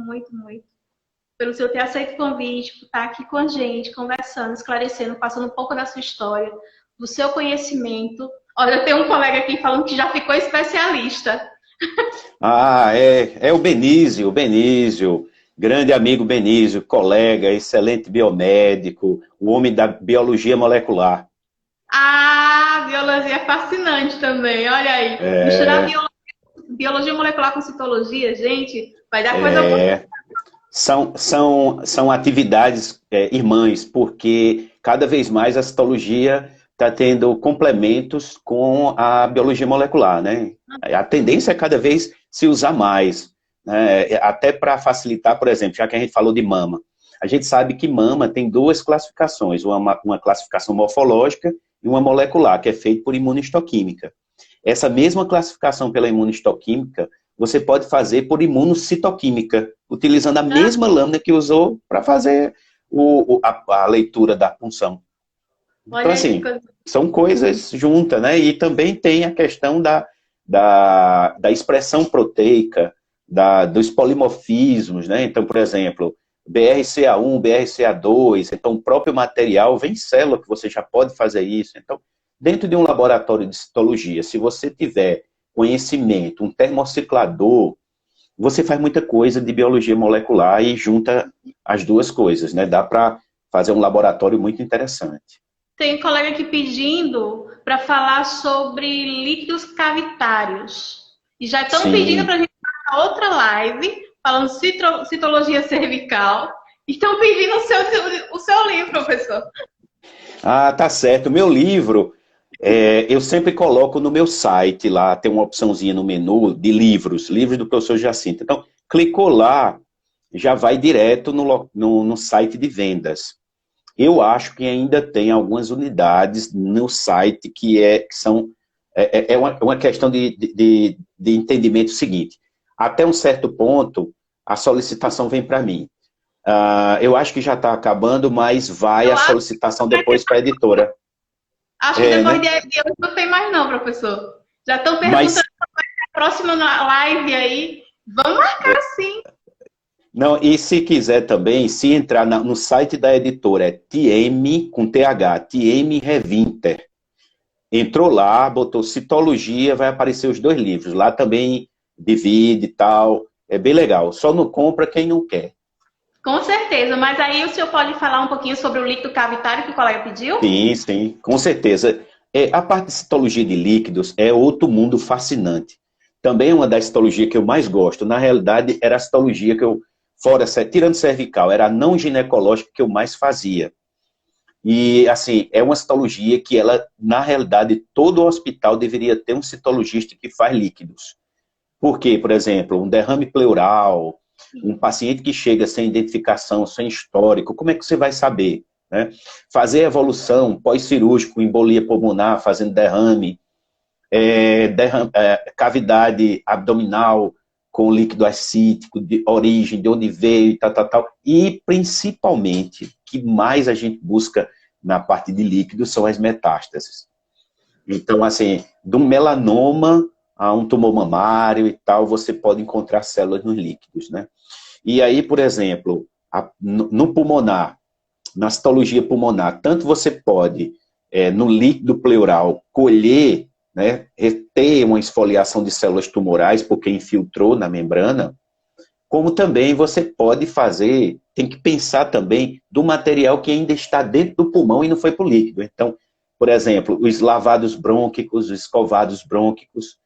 pelo senhor ter aceito o convite, por estar aqui com a gente, conversando, esclarecendo, passando um pouco da sua história, do seu conhecimento. Olha, tem um colega aqui falando que já ficou especialista. É o Benício, grande amigo Benício, colega, excelente biomédico, o homem da biologia molecular. Biologia é fascinante também, olha aí. Misturar biologia molecular com citologia, gente, vai dar coisa boa. São atividades irmãs, porque cada vez mais a citologia está tendo complementos com a biologia molecular, né? A tendência é cada vez se usar mais, né? Até para facilitar, por exemplo, já que a gente falou de mama. A gente sabe que mama tem duas classificações, uma classificação morfológica e uma molecular, que é feita por imunohistoquímica. Essa mesma classificação pela imunohistoquímica, você pode fazer por imunocitoquímica, utilizando a mesma lâmina que usou para fazer a leitura da punção. Então, assim, são coisas juntas, né? E também tem a questão da expressão proteica, dos polimorfismos, né? Então, por exemplo, BRCA1, BRCA2, então o próprio material vem em célula que você já pode fazer isso. Então, dentro de um laboratório de citologia, se você tiver conhecimento, um termociclador, você faz muita coisa de biologia molecular e junta as duas coisas, né? Dá para fazer um laboratório muito interessante. Tem um colega aqui pedindo para falar sobre líquidos cavitários. E já estão pedindo para a gente fazer outra live, falando citologia cervical. E estão pedindo o seu livro, professor. Tá certo. O meu livro, eu sempre coloco no meu site, lá tem uma opçãozinha no menu de livros do professor Jacinto. Então, clicou lá, já vai direto no site de vendas. Eu acho que ainda tem algumas unidades no site que são uma questão de entendimento seguinte. Até um certo ponto, a solicitação vem para mim. Eu acho que já está acabando, mas vai a solicitação depois para a editora. Acho que depois de hoje não tem mais não, professor. Já estão perguntando a próxima live aí. Vamos marcar sim. Não, e se quiser também, se entrar no site da editora, é TM com TH, TM Revinter. Entrou lá, botou citologia, vai aparecer os 2 livros. Lá também divide e tal. É bem legal. Só não compra quem não quer. Com certeza, mas aí o senhor pode falar um pouquinho sobre o líquido cavitário que o colega pediu? Sim, com certeza. A parte de citologia de líquidos é outro mundo fascinante. Também é uma das citologias que eu mais gosto. Na realidade, era a citologia que eu, tirando cervical, era a não ginecológica que eu mais fazia. E, assim, é uma citologia que ela, na realidade, todo hospital deveria ter um citologista que faz líquidos. Por quê? Por exemplo, um derrame pleural, um paciente que chega sem identificação, sem histórico, como é que você vai saber? Né? Fazer evolução pós-cirúrgico, embolia pulmonar, fazendo derrame, cavidade abdominal com líquido ascítico, de origem, de onde veio, tal. E, principalmente, que mais a gente busca na parte de líquidos são as metástases. Então, assim, de um melanoma a um tumor mamário e tal, você pode encontrar células nos líquidos, né? E aí, por exemplo, no pulmonar, na citologia pulmonar, tanto você pode, no líquido pleural, colher, né, ter uma esfoliação de células tumorais, porque infiltrou na membrana, como também você pode fazer, tem que pensar também do material que ainda está dentro do pulmão e não foi para o líquido. Então, por exemplo, os lavados brônquicos, os escovados brônquicos,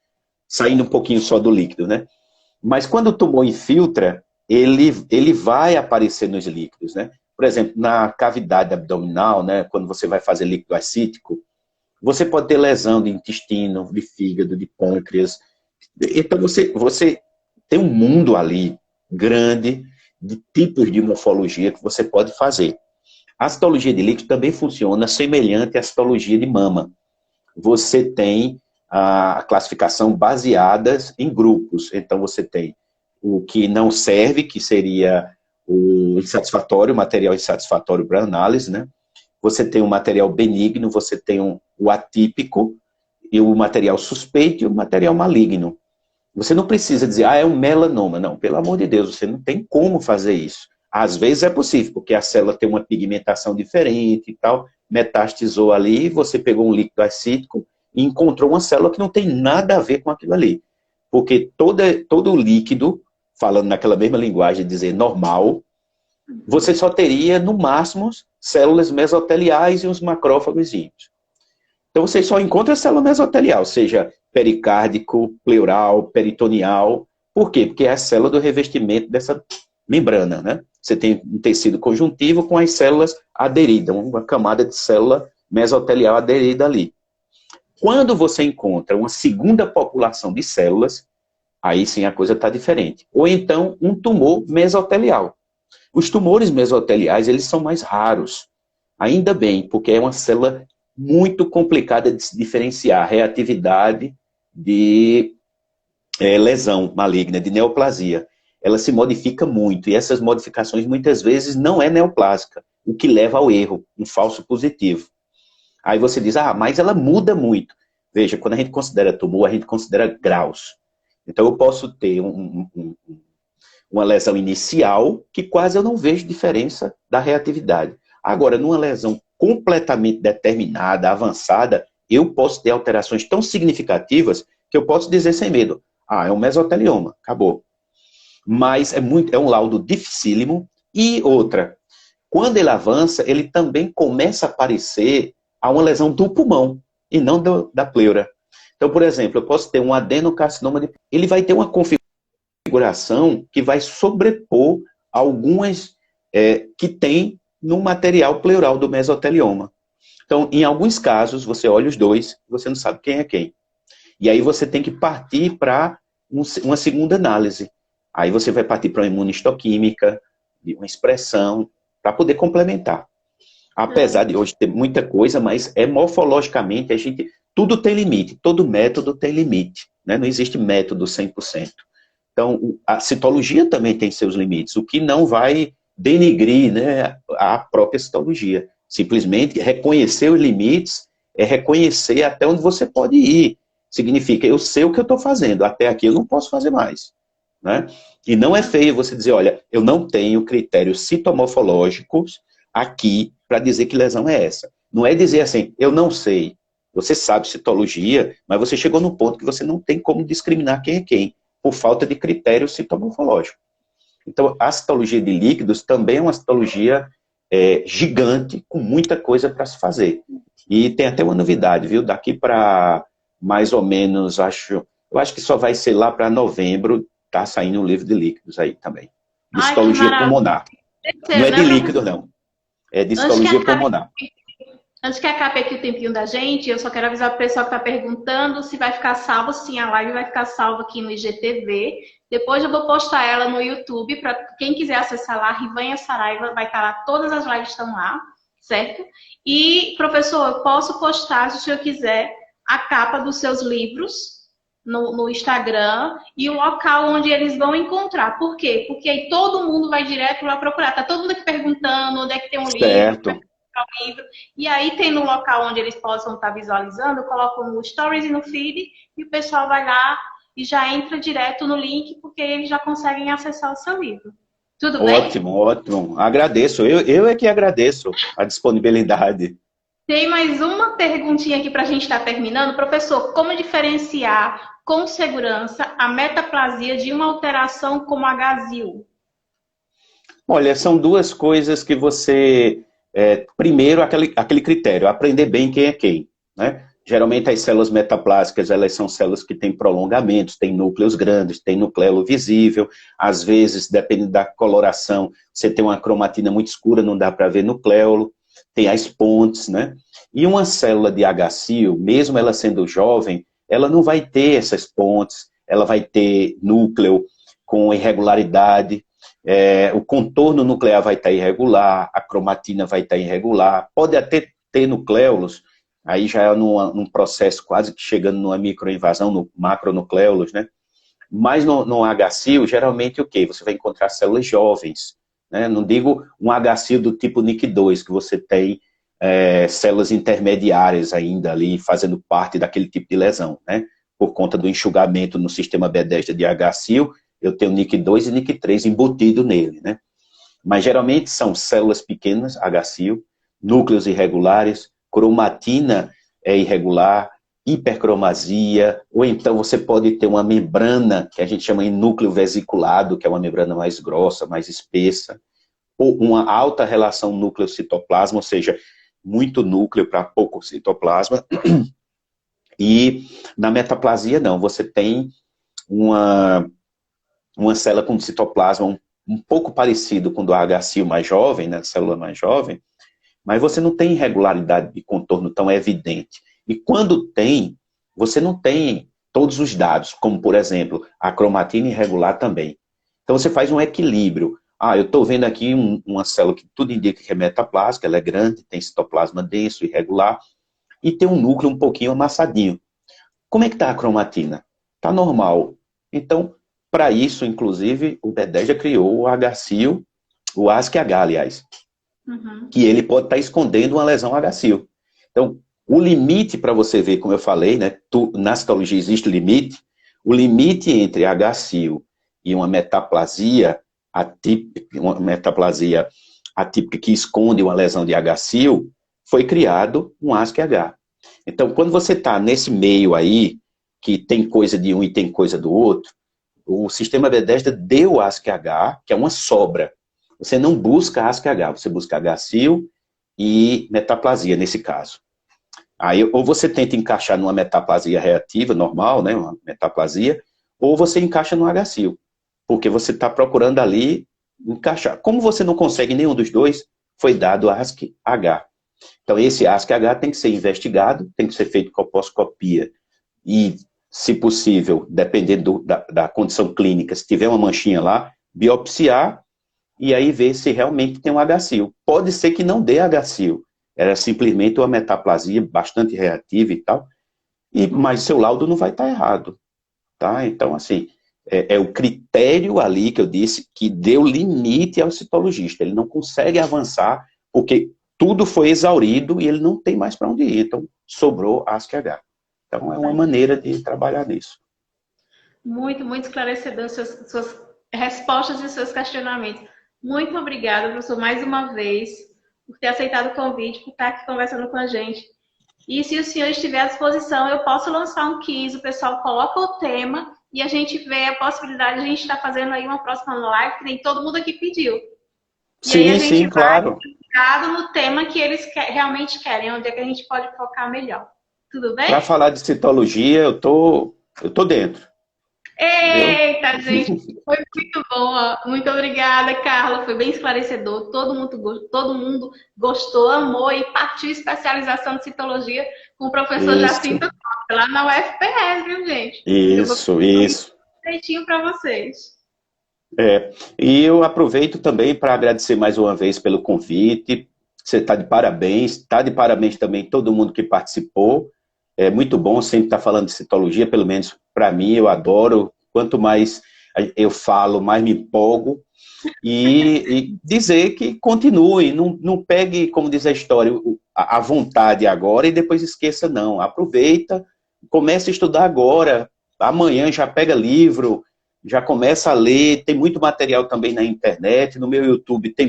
saindo um pouquinho só do líquido, né? Mas quando o tumor infiltra, ele vai aparecer nos líquidos, né? Por exemplo, na cavidade abdominal, né, quando você vai fazer líquido ascítico, você pode ter lesão de intestino, de fígado, de pâncreas. Então, você tem um mundo ali grande de tipos de morfologia que você pode fazer. A citologia de líquido também funciona semelhante à citologia de mama. Você tem a classificação baseadas em grupos. Então, você tem o que não serve, que seria o insatisfatório, o material insatisfatório para análise, né? Você tem o material benigno, você tem o atípico, e o material suspeito e o material maligno. Você não precisa dizer, é um melanoma. Não, pelo amor de Deus, você não tem como fazer isso. Às vezes é possível, porque a célula tem uma pigmentação diferente e tal, metastizou ali, você pegou um líquido ascítico e encontrou uma célula que não tem nada a ver com aquilo ali. Porque todo líquido, falando naquela mesma linguagem, dizer normal, você só teria, no máximo, células mesoteliais e uns macrófagos. Então você só encontra a célula mesotelial, seja pericárdico, pleural, peritoneal. Por quê? Porque é a célula do revestimento dessa membrana, né? Você tem um tecido conjuntivo com as células aderidas, uma camada de célula mesotelial aderida ali. Quando você encontra uma segunda população de células, aí sim a coisa está diferente. Ou então um tumor mesotelial. Os tumores mesoteliais, eles são mais raros. Ainda bem, porque é uma célula muito complicada de se diferenciar, reatividade de lesão maligna, de neoplasia. Ela se modifica muito, e essas modificações muitas vezes não é neoplásica, o que leva ao erro, um falso positivo. Aí você diz, mas ela muda muito. Veja, quando a gente considera tumor, a gente considera graus. Então eu posso ter uma lesão inicial que quase eu não vejo diferença da reatividade. Agora, numa lesão completamente determinada, avançada, eu posso ter alterações tão significativas que eu posso dizer sem medo, é um mesotelioma, acabou. Mas é um laudo dificílimo. E outra, quando ele avança, ele também começa a parecer a uma lesão do pulmão, e não da pleura. Então, por exemplo, eu posso ter um adenocarcinoma, ele vai ter uma configuração que vai sobrepor algumas que tem no material pleural do mesotelioma. Então, em alguns casos, você olha os dois, você não sabe quem é quem. E aí você tem que partir para uma segunda análise. Aí você vai partir para uma imunistoquímica, uma expressão, para poder complementar. Apesar de hoje ter muita coisa, mas morfologicamente, tudo tem limite, todo método tem limite, né? Não existe método 100%. Então, a citologia também tem seus limites, o que não vai denigrir, né, a própria citologia. Simplesmente reconhecer os limites é reconhecer até onde você pode ir. Significa, eu sei o que eu estou fazendo, até aqui eu não posso fazer mais. Né? E não é feio você dizer, olha, eu não tenho critérios citomorfológicos aqui para dizer que lesão é essa. Não é dizer assim, eu não sei. Você sabe citologia, mas você chegou num ponto que você não tem como discriminar quem é quem, por falta de critério citomorfológico. Então, a citologia de líquidos também é uma citologia gigante, com muita coisa para se fazer. E tem até uma novidade, viu? Daqui para mais ou menos, eu acho que só vai ser lá para novembro, tá saindo um livro de líquidos aí também. De Ai, que citologia maravilha. pulmonar. Não é de Né, líquido, professor? não. É de Antes que citologia acabe pulmonar. Antes que acabe aqui o tempinho da gente, eu só quero avisar o pessoal que está perguntando se vai ficar salvo, sim, a live vai ficar salva aqui no IGTV. Depois eu vou postar ela no YouTube para quem quiser acessar lá, Rivanha Saraiva, vai estar lá, todas as lives estão lá, certo? E, professor, eu posso postar, se o senhor quiser, a capa dos seus livros no Instagram e o local onde eles vão encontrar. Por quê? Porque aí todo mundo vai direto lá procurar. Tá todo mundo aqui perguntando onde é que tem um livro, Certo. livro. E aí tem no local onde eles possam estar visualizando, eu coloco no Stories e no Feed, e o pessoal vai lá e já entra direto no link, porque eles já conseguem acessar o seu livro. Tudo bem? Ótimo, ótimo. Agradeço. Eu é que agradeço a disponibilidade. Tem mais uma perguntinha aqui para a gente estar terminando. Professor, como diferenciar com segurança a metaplasia de uma alteração como a Gazil? Olha, são duas coisas que você... primeiro, aquele critério, aprender bem quem é quem, né? Geralmente as células metaplásicas, elas são células que têm prolongamentos, têm núcleos grandes, têm nucleolo visível, às vezes, dependendo da coloração, você tem uma cromatina muito escura, não dá para ver nucleolo, tem as pontes, né? E uma célula de HCIO, mesmo ela sendo jovem, ela não vai ter essas pontes, ela vai ter núcleo com irregularidade, o contorno nuclear vai estar irregular, a cromatina vai estar irregular, pode até ter nucleolos, aí já é num processo quase que chegando numa microinvasão, no macronucleolos, né? Mas no HCIO, geralmente o quê? Você vai encontrar células jovens, né? Não digo um HCIO do tipo NIC2, que você tem células intermediárias ainda ali, fazendo parte daquele tipo de lesão, né? Por conta do enxugamento no sistema B10 de HCIO, eu tenho NIC2 e NIC3 embutido nele, né? Mas geralmente são células pequenas, HCIO, núcleos irregulares, cromatina é irregular, hipercromasia, ou então você pode ter uma membrana, que a gente chama de núcleo vesiculado, que é uma membrana mais grossa, mais espessa, ou uma alta relação núcleo-citoplasma, ou seja, muito núcleo para pouco citoplasma. E na metaplasia não, você tem uma célula com citoplasma um pouco parecido com o do HCIO mais jovem, né, célula mais jovem, mas você não tem irregularidade de contorno tão evidente. E quando tem, você não tem todos os dados, como, por exemplo, a cromatina irregular também. Então, você faz um equilíbrio. Eu estou vendo aqui uma célula que tudo indica que é metaplásica, ela é grande, tem citoplasma denso, irregular, e tem um núcleo um pouquinho amassadinho. Como é que está a cromatina? Está normal. Então, para isso, inclusive, o B10 já criou o HCIO, o ASC-H, aliás, que ele pode estar escondendo uma lesão HCIO. Então, o limite para você ver, como eu falei, né, na citologia existe limite, o limite entre HCIO e uma metaplasia atípica que esconde uma lesão de HCIO, foi criado um ASC-H. Então, quando você está nesse meio aí, que tem coisa de um e tem coisa do outro, o sistema Bethesda deu o ASC-H, que é uma sobra. Você não busca ASC-H, você busca HCIO e metaplasia, nesse caso. Aí, ou você tenta encaixar numa metaplasia reativa, normal, né, uma metaplasia, ou você encaixa no HCIO, porque você está procurando ali encaixar. Como você não consegue nenhum dos dois, foi dado o ASC-H. Então, esse ASC-H tem que ser investigado, tem que ser feito colposcopia e, se possível, dependendo da condição clínica, se tiver uma manchinha lá, biopsiar e aí ver se realmente tem um HCIO. Pode ser que não dê HCIO, era simplesmente uma metaplasia bastante reativa e tal, mas seu laudo não vai estar errado. Tá? Então, assim, é o critério ali que eu disse que deu limite ao citologista. Ele não consegue avançar porque tudo foi exaurido e ele não tem mais para onde ir. Então, sobrou ASC-H. Então, é uma maneira de trabalhar nisso. Muito, muito esclarecedor suas respostas e seus questionamentos. Muito obrigada, professor, mais uma vez, por ter aceitado o convite, por estar aqui conversando com a gente. E se o senhor estiver à disposição, eu posso lançar um quiz, o pessoal coloca o tema e a gente vê a possibilidade de a gente estar fazendo aí uma próxima live, que nem todo mundo aqui pediu. Sim, sim, claro. focado no tema que eles realmente querem, onde é que a gente pode focar melhor. Tudo bem? Para falar de citologia, eu tô dentro. Eita, gente, foi muito bom. Ó. Muito obrigada, Carla. Foi bem esclarecedor. Todo mundo gostou, amou e partiu especialização de citologia com o professor Jacinto lá na UFPR, viu, gente? Isso. Direitinho para vocês. E eu aproveito também para agradecer mais uma vez pelo convite. Você está de parabéns também todo mundo que participou. É muito bom sempre estar falando de citologia, pelo menos para mim, eu adoro. Quanto mais eu falo, mais me empolgo. E dizer que continue, não pegue, como diz a história, a vontade agora e depois esqueça, não. Aproveita, comece a estudar agora. Amanhã já pega livro, já começa a ler. Tem muito material também na internet. No meu YouTube tem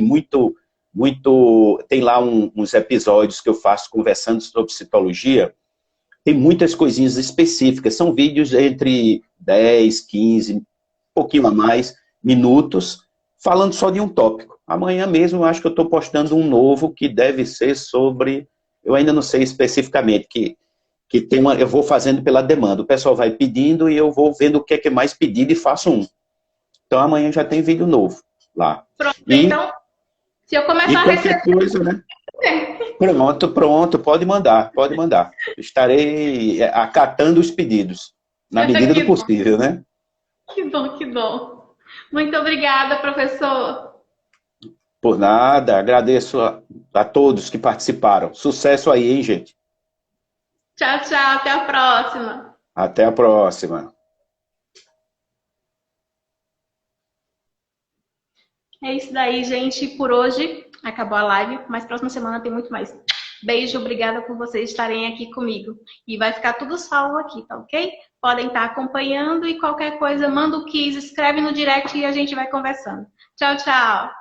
tem lá uns episódios que eu faço conversando sobre citologia. Tem muitas coisinhas específicas, são vídeos entre 10, 15, um pouquinho a mais, minutos, falando só de um tópico. Amanhã mesmo eu acho que eu estou postando um novo que deve ser sobre, eu ainda não sei especificamente, que tem eu vou fazendo pela demanda. O pessoal vai pedindo e eu vou vendo o que é mais pedido e faço um. Então amanhã já tem vídeo novo lá. Pronto, então, se eu começar a receber... coisa, né? Pronto, pode mandar. Estarei acatando os pedidos, na medida do possível, né? Que bom. Muito obrigada, professor. Por nada, agradeço a todos que participaram. Sucesso aí, hein, gente? Tchau, até a próxima. Até a próxima. É isso daí, gente, por hoje. Acabou a live, mas próxima semana tem muito mais. Beijo, obrigada por vocês estarem aqui comigo. E vai ficar tudo salvo aqui, tá ok? Podem estar acompanhando e qualquer coisa, manda o quiz, escreve no direct e a gente vai conversando. Tchau.